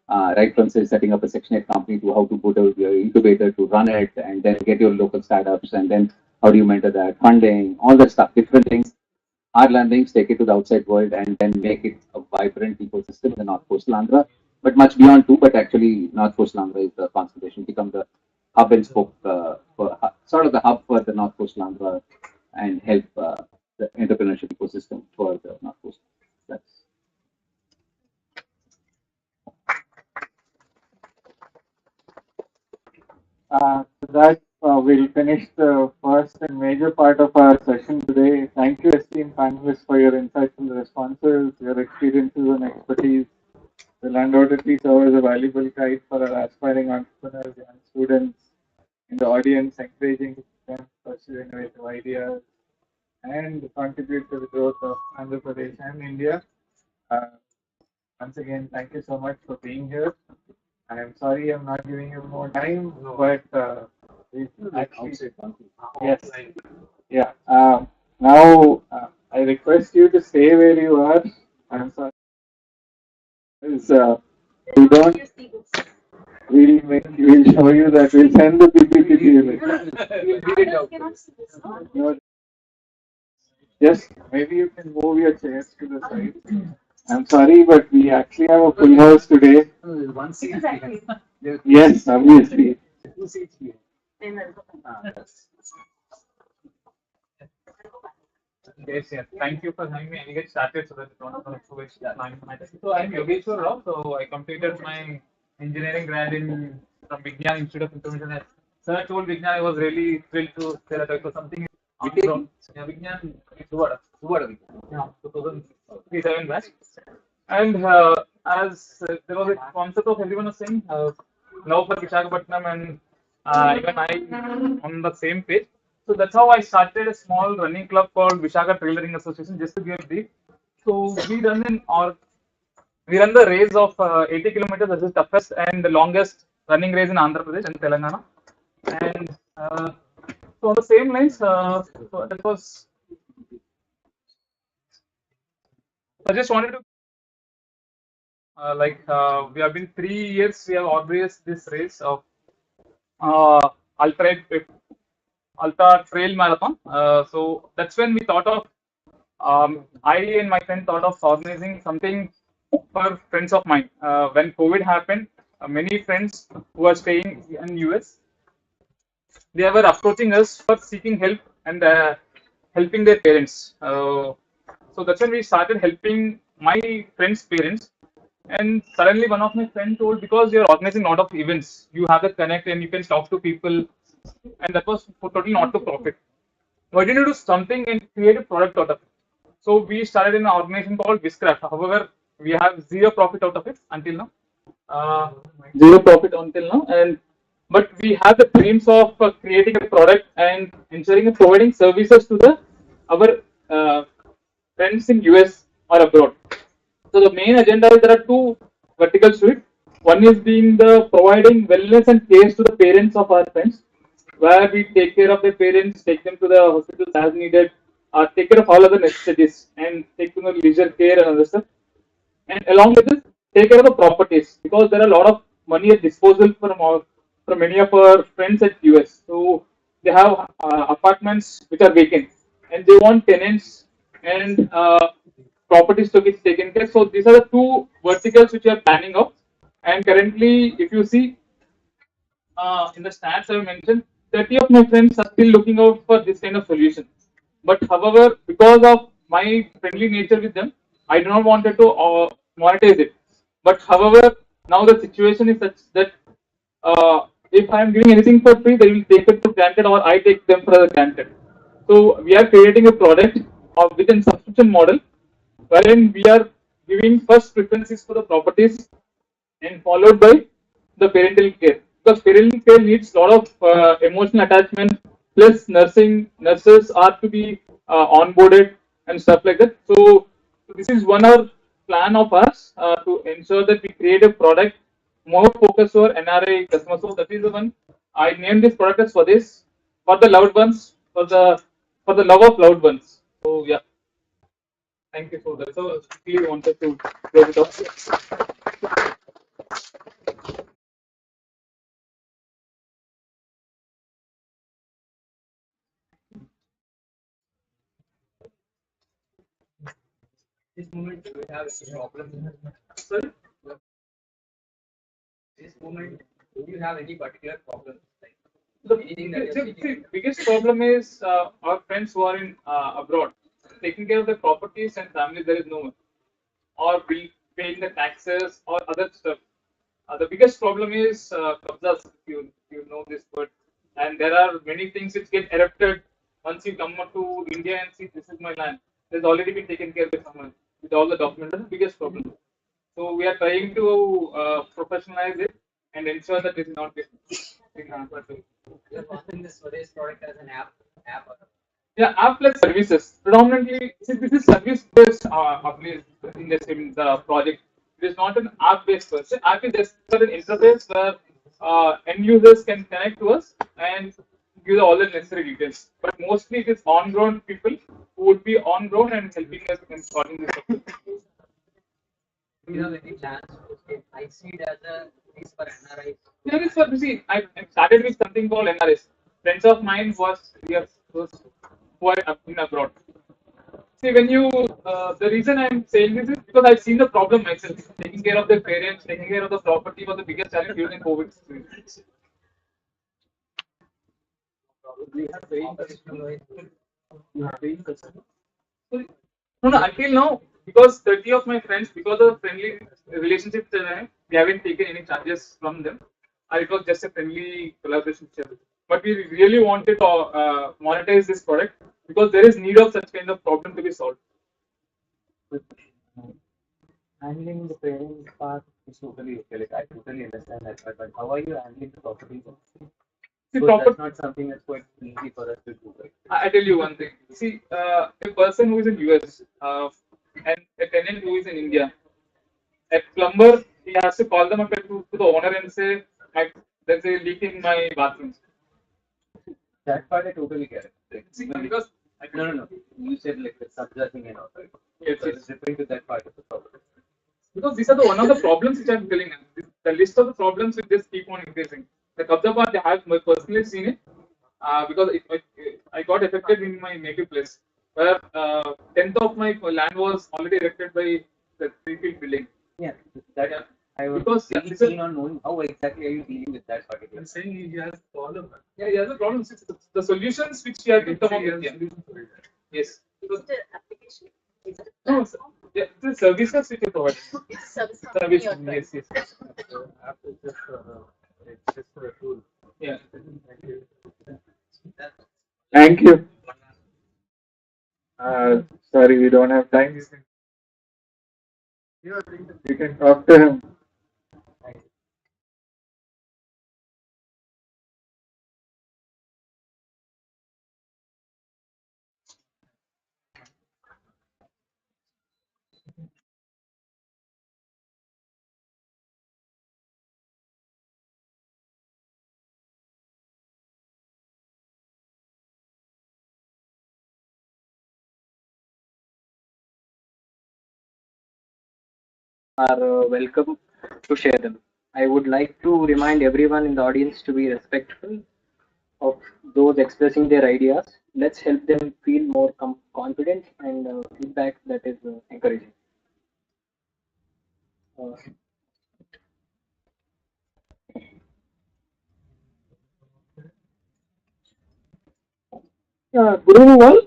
right from say setting up a Section 8 company to how to put out your incubator to run it, and then get your local startups, and then how do you mentor that, funding, all that stuff, different things. Our learnings, take it to the outside world, and then make it a vibrant ecosystem in the North Coastal Andhra, but much beyond too. But actually, North Coastal Andhra is the concentration, become the hub and spoke, sort of the hub for the North Coastal Andhra, and help the entrepreneurship ecosystem for the North Coast. That's that we'll finish the first and major part of our session today. Thank you, esteemed panelists, for your insightful responses, your experiences and expertise. Will undoubtedly serve as a valuable guide for our aspiring entrepreneurs and students in the audience, encouraging them to pursue innovative ideas and contribute to the growth of Andhra Pradesh and India. Once again, thank you so much for being here. I am sorry I'm not giving you more time, but actually, yes, yeah. Now I request you to stay where you are. I'm sorry. We don't. We'll show you that. We'll send the PPT to you. No, yes, maybe you can move your chairs to the side. I'm sorry, but we actually have a full house today. One seat. Yes, obviously. Two seats here. Yes, yes. Thank you for having me. I'll get started so that you don't have to waste time. So I'm Yogeshwar Rao. So I completed my engineering grad in from Vigyan Institute of Information. As Sir told Vigyan, I was really thrilled to say that I was something from Vigyan Suwada. Yeah, 2007 batch. And as there was a concept of everyone was saying, now for Visakhapatnam, and even I on the same page. So that's how I started a small running club called Vishaka Tailoring Association, just to give brief. So we run the race of 80 kilometers. This is the toughest and the longest running race in Andhra Pradesh and Telangana. And so on the same lines, so that was. I just wanted to we have been 3 years. We have organized this race of uh, ultra ultra trail marathon. So that's when we thought of. I and my friend thought of organizing something for friends of mine. When COVID happened, many friends who are staying in US, they were approaching us for seeking help and helping their parents. So that's when we started helping my friends' parents And suddenly one of my friends told, because you're organizing a lot of events, you have the connect and you can talk to people, and that was for totally not to profit. Why didn't you do something and create a product out of it? So we started an organization called Vizcraft. However, we have zero profit out of it until now. Uh, Zero profit until now, and but we have the dreams of creating a product and ensuring and providing services to the our uh, friends in US or abroad. So the main agenda is there are two verticals to it. One is being the providing wellness and care to the parents of our friends, where we take care of the parents, take them to the hospitals as needed, take care of all other necessities, and take them to leisure care and other stuff. And along with this, take care of the properties, because there are a lot of money at disposal from many of our friends at US. So they have apartments which are vacant, and they want tenants and properties to get taken care. So these are the two verticals which we are planning of. And currently, if you see in the stats I mentioned, 30 of my friends are still looking out for this kind of solution. But however, because of my friendly nature with them, I do not wanted to monetize it. But however, now the situation is such that if I am giving anything for free, they will take it for granted, or I take them for granted. So we are creating a product within subscription model, wherein we are giving first preferences for the properties and followed by the parental care, because parental care needs a lot of emotional attachment, plus nurses are to be onboarded and stuff like that. So this is one our plan of us to ensure that we create a product more focused for NRI customers. So that is the one I named this product as for this, for the loved ones, for the love of loved ones. So yeah, thank you for that. So quickly wanted to close it off. This moment, do we have any problem? Sorry? This moment, do you have any particular problem? Like anything that you're seeking? Biggest problem is our friends who are in abroad. Taking care of the properties and family, there is no one. Or paying the taxes or other stuff. The biggest problem is kabzas, if you know this word. And there are many things which get erupted once you come up to India and see this is my land. There's already been taken care by someone with all the documents. That's the biggest problem. So we are trying to professionalize it and ensure that this is not getting transferred to. You're launching this for this product as an app. Yeah, app plus services. Predominantly, see, this is service-based in the project. It is not an app-based person. App is just an interface where end users can connect to us and give all the necessary details. But mostly, it is on-ground people who would be on-ground and helping us in solving this problem. Do you have any plans to say I see it as a piece for NRIs? There is for see, I started with something called NRS. Friends of mine was who are in abroad. See, when you the reason I'm saying this is because I've seen the problem myself. Taking care of their parents, taking care of the property was the biggest challenge during COVID. We have paying customers. You have paying customers. No, until now, because 30 of my friends, because of friendly relationships that I have, we haven't taken any charges from them. It was just a friendly collaboration. But we really wanted to monetize this product because there is need of such kind of problem to be solved. Handling the parent part is totally okay. Like I totally understand that part, but how are you handling the property? That's not something that's quite easy for us to do. Right? I tell you one thing. See, a person who is in US and a tenant who is in India, a plumber, he has to call them up to the owner and say, there's a leak in my bathroom. That part I totally get it. Like, See, because no. You said like the subject thing and all, right? Yes, so it's referring to that part of the problem. Because these are the one of the problems which I'm telling you. The list of the problems will just keep on increasing. The Kabza part, I have personally seen it because I got affected in my native place, where tenth of my land was already affected by the three-field building. Yeah, that I was really keen on knowing how exactly are you dealing with that particular. I'm saying he has a problem. Yeah, he has a problem. The solutions which he had to come up with. Yeah. Yes. Is it an application? Is it a No, platform? Yeah, the services which you provide. Service Service, company or yes, yes. App is just it's just a tool. Yeah. Thank you. Thank you. Sorry, we don't have time. You can talk to him. Are welcome to share them. I would like to remind everyone in the audience to be respectful of those expressing their ideas. Let's help them feel more confident and feedback that is encouraging. Uh, Good evening, all.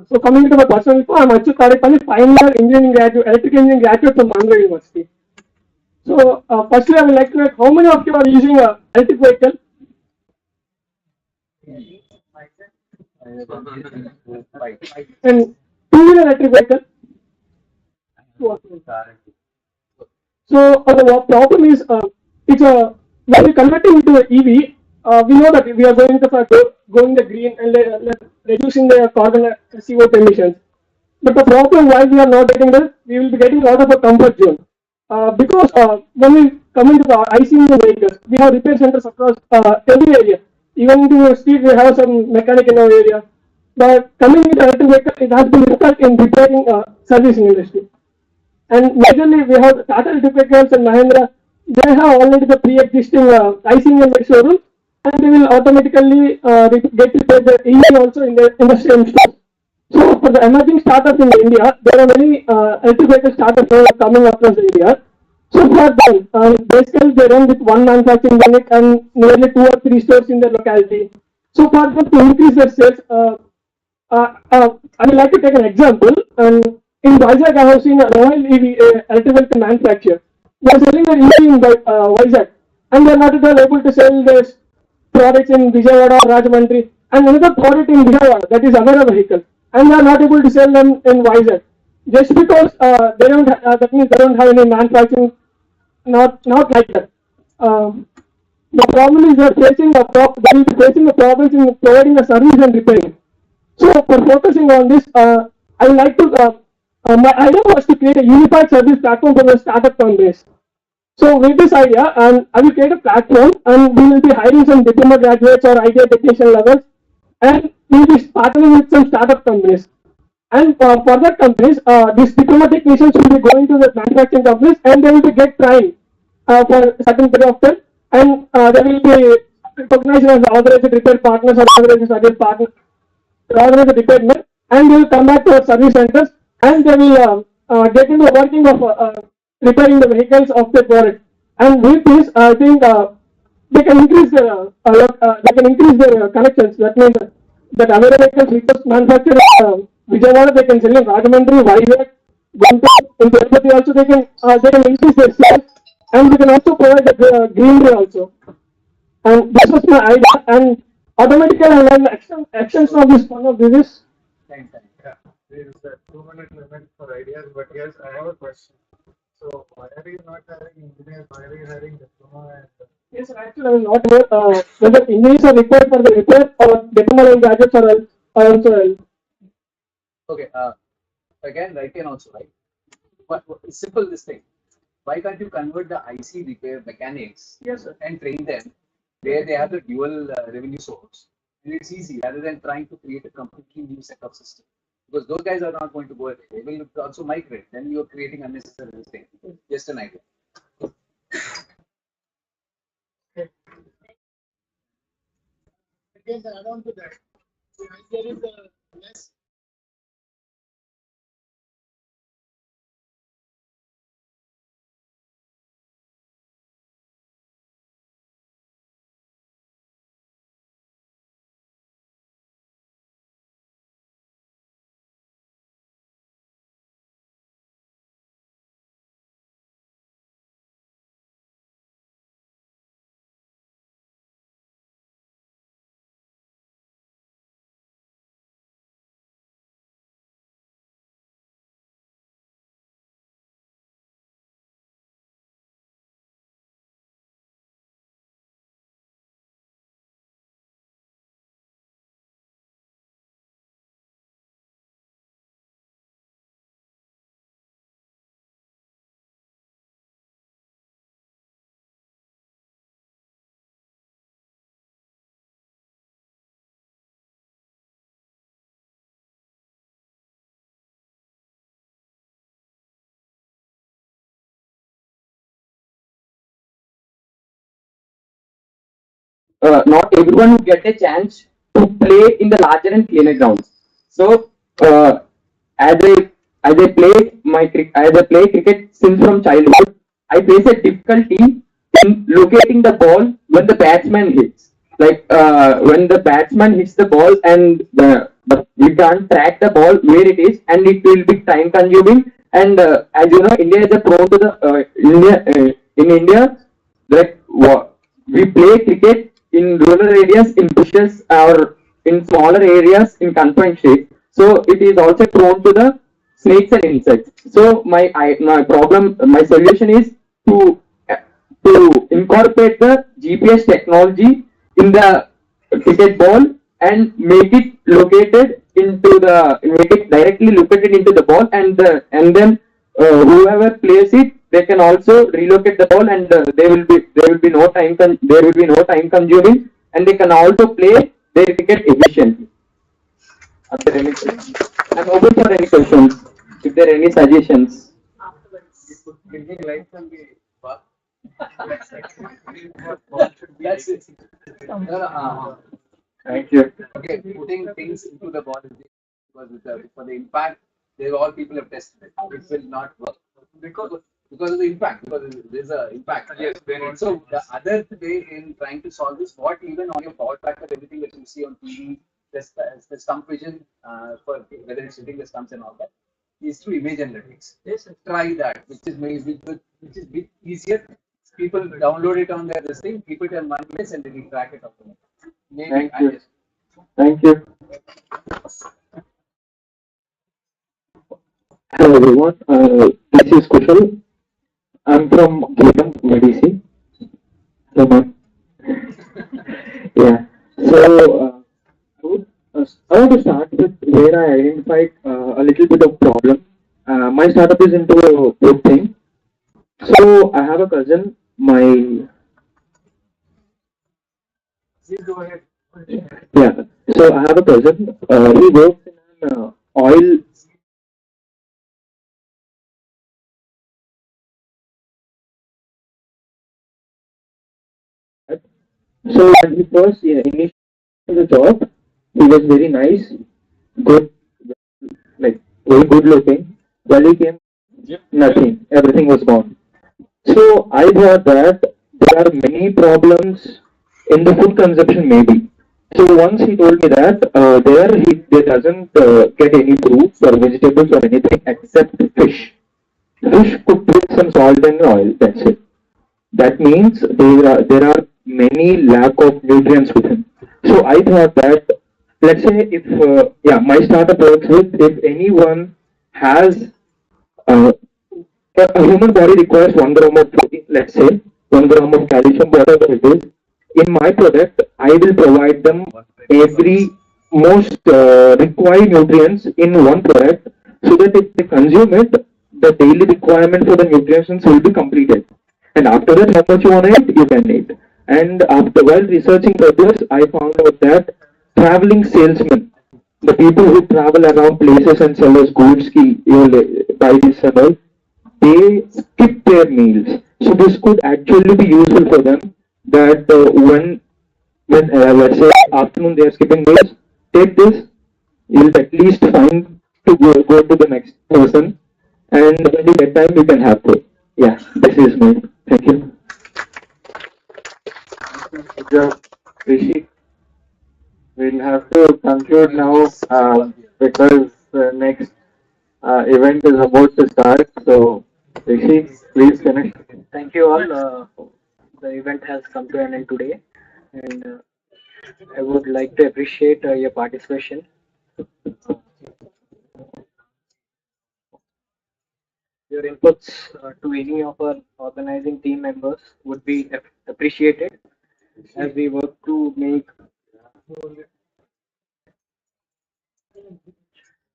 So coming to my personal info, I'm Achyut Kadepalli, final year engineering graduate, electrical engineering graduate from Andhra University. So firstly, I would like to know how many of you are using a electric vehicle and two-wheeler electric vehicle. So the problem is it's a when we converting into an EV, we know that we are going to going the green and reducing the carbon CO2 emissions. But the problem why we are not getting this, we will be getting out of a comfort zone. Because when we come into the ICE vehicles, we have repair centers across every area. Even into the street, we have some mechanic in our area. But coming into electric vehicle, it has been difficult in repairing servicing industry. And majorly, we have Tata Electric Vehicles and Mahindra. They have already the pre-existing ICE showroom, and they will automatically get repaired the EV also in the same store. So for the emerging startups in India, there are many electric vehicle startups coming across India. So for them, basically they run with one manufacturing unit and nearly 2 or 3 stores in their locality. So for them to increase their sales, I would like to take an example. In Vizag, I have seen a Royal EV electric vehicle manufacturer. They are selling their EV in Vizag, and they are not at all able to sell their products in Vijayawada or Rajahmundry, and another product in Vijayawada, that is another vehicle, and they are not able to sell them in Vizag, just because they don't. That means they don't have any manufacturing. Not like that. Um, the problem is they will be facing the problems in providing the service and repairing. So for focusing on this, I would like to. My idea was to create a unified service platform for the startup companies. So with this idea, I will create a platform, and we will be hiring some diploma graduates or ITI technician levels, and we will be partnering with some startup companies. And for that companies, these diploma technicians will be going to the manufacturing companies, and they will be get trained for a certain period of time, and they will be recognized as authorized repair partners or authorized service partners, organize the department, and they will come back to our service centers, and they will get into the working of repairing the vehicles of the product. And with this, I think they can increase their connections. That means that other vehicles request manufacturer Vijayawada, they can sell in Rajahmundry, Vizag, Guntur, in Tirupati also they can increase their sales, and we can also provide the greenery also. And this was my idea, and automatically I learned actions of this one of this. Yeah, there is a 2 minute limit for ideas, but yes, I have a question. So why are you not hiring engineers? Why are you hiring diploma and Yes, actually, I was not aware whether engineers are required for the repair or diploma and graduates are also. Okay. Again, right and also right. But simple this thing. Why can't you convert the IC repair mechanics, yes, sir, and train them where they have the dual revenue source? And it's easy rather than trying to create a completely new set of system. Because those guys are not going to go away. They will also migrate. Then you're creating unnecessary mistake. Just an idea. Yes, add on to that. There is a less not everyone will get a chance to play in the larger and cleaner grounds. So as I as I play cricket since from childhood, I face a difficulty in locating the ball when the batsman hits. Like when the batsman hits the ball and we can't track the ball where it is, and it will be time consuming. And as you know, India is a prone to the in India, like we play cricket in rural areas, in bushes, or in smaller areas in confined states. So it is also prone to the snakes and insects. So my problem, my solution is to to incorporate the GPS technology in the cricket ball and make it directly located into the ball, and then whoever plays it, they can also relocate the ball, and there will be no there will be no time consuming, and they can also play their cricket efficiently. Are there any questions? I'm open for any questions. If there are any suggestions. That's it. Thank you. Okay, putting things into the ball because for the impact, all people have tested it. It will not work because of the impact. Because there's a impact. Yes. So the other way in trying to solve this, what even on your power tracker, everything that you see on TV, the stump vision for whether it's hitting the stumps and all that, is through image analytics. Yes, try that, which is which is bit easier. People download it on their this thing, keep it in one place, and they will track it automatically. Thank you. Thank you. Hello everyone, this is Sushil. I'm from GITAM, VDC. Yeah. So I want to start with where I identified a little bit of problem. My startup is into a food thing. So I have a cousin. Please go ahead. Yeah. So I have a cousin. He works in an oil. So when he first initiated the job, he was very nice, good, like very good looking. While he came, nothing, everything was gone. So I thought that there are many problems in the food consumption, maybe. So once he told me that there doesn't get any fruits or vegetables or anything except fish. Fish cooked with some salt and oil. That's it. That means there are many lack of nutrients within. So I thought that, let's say if my startup works with, if anyone has uh, a human body requires 1 gram of protein, let's say 1 gram of calcium, whatever it is. In my product, I will provide them every most required nutrients in one product, so that if they consume it, the daily requirement for the nutrients will be completed. And after that, how much you want to eat, you can eat. And after while researching for this, I found out that traveling salesmen, the people who travel around places and sell us goods, you buy this and all, they skip their meals. So this could actually be useful for them. That when let's say afternoon they are skipping meals, take this. You'll at least find to go to the next person, and when you get time, you can have food. Yeah, this is my. Thank you. Good job, Rishi. We'll have to conclude now because the next event is about to start. So, Rishi, please finish. Thank you all. The event has come to an end today, and I would like to appreciate your participation. Your inputs to any of our organizing team members would be appreciated as we work to make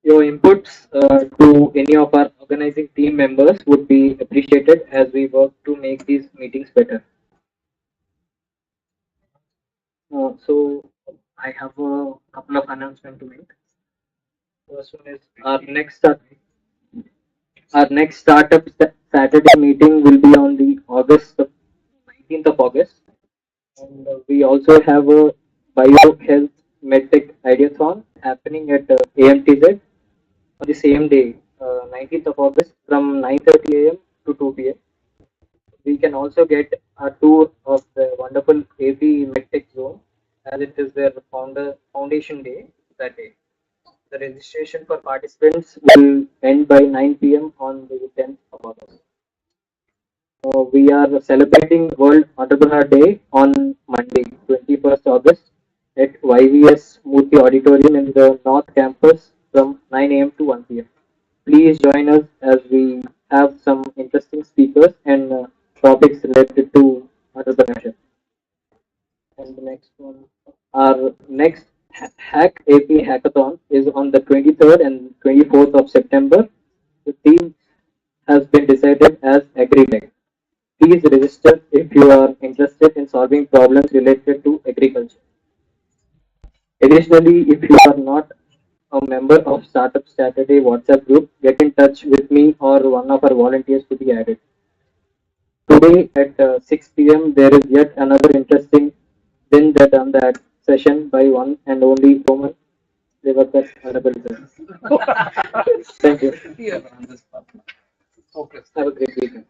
your inputs to any of our organizing team members would be appreciated as we work to make these meetings better. So I have a couple of announcements to make. First one is our next startup Saturday meeting will be on the 19th of August. And we also have a biohealth medtech ideathon happening at AMTZ on the same day, 19th of August from 9:30 a.m. to 2 p.m. We can also get a tour of the wonderful AP medtech zone as it is their foundation day that day. The registration for participants will end by 9 p.m. on the 10th of August. We are celebrating World Entrepreneur Day on Monday, 21st August at YVS Murthy Auditorium in the North Campus from 9 a.m. to 1 p.m. Please join us as we have some interesting speakers and topics related to entrepreneurship. And the next one, our next Hack AP Hackathon is on the 23rd and 24th of September. The theme has been decided as AgriTech. Please register if you are interested in solving problems related to agriculture. Additionally, if you are not a member of Startup Saturday WhatsApp group, get in touch with me or one of our volunteers to be added. Today at 6 p.m. there is yet another interesting Then That Done That session by one and only Roman. Thank you. Have a great weekend.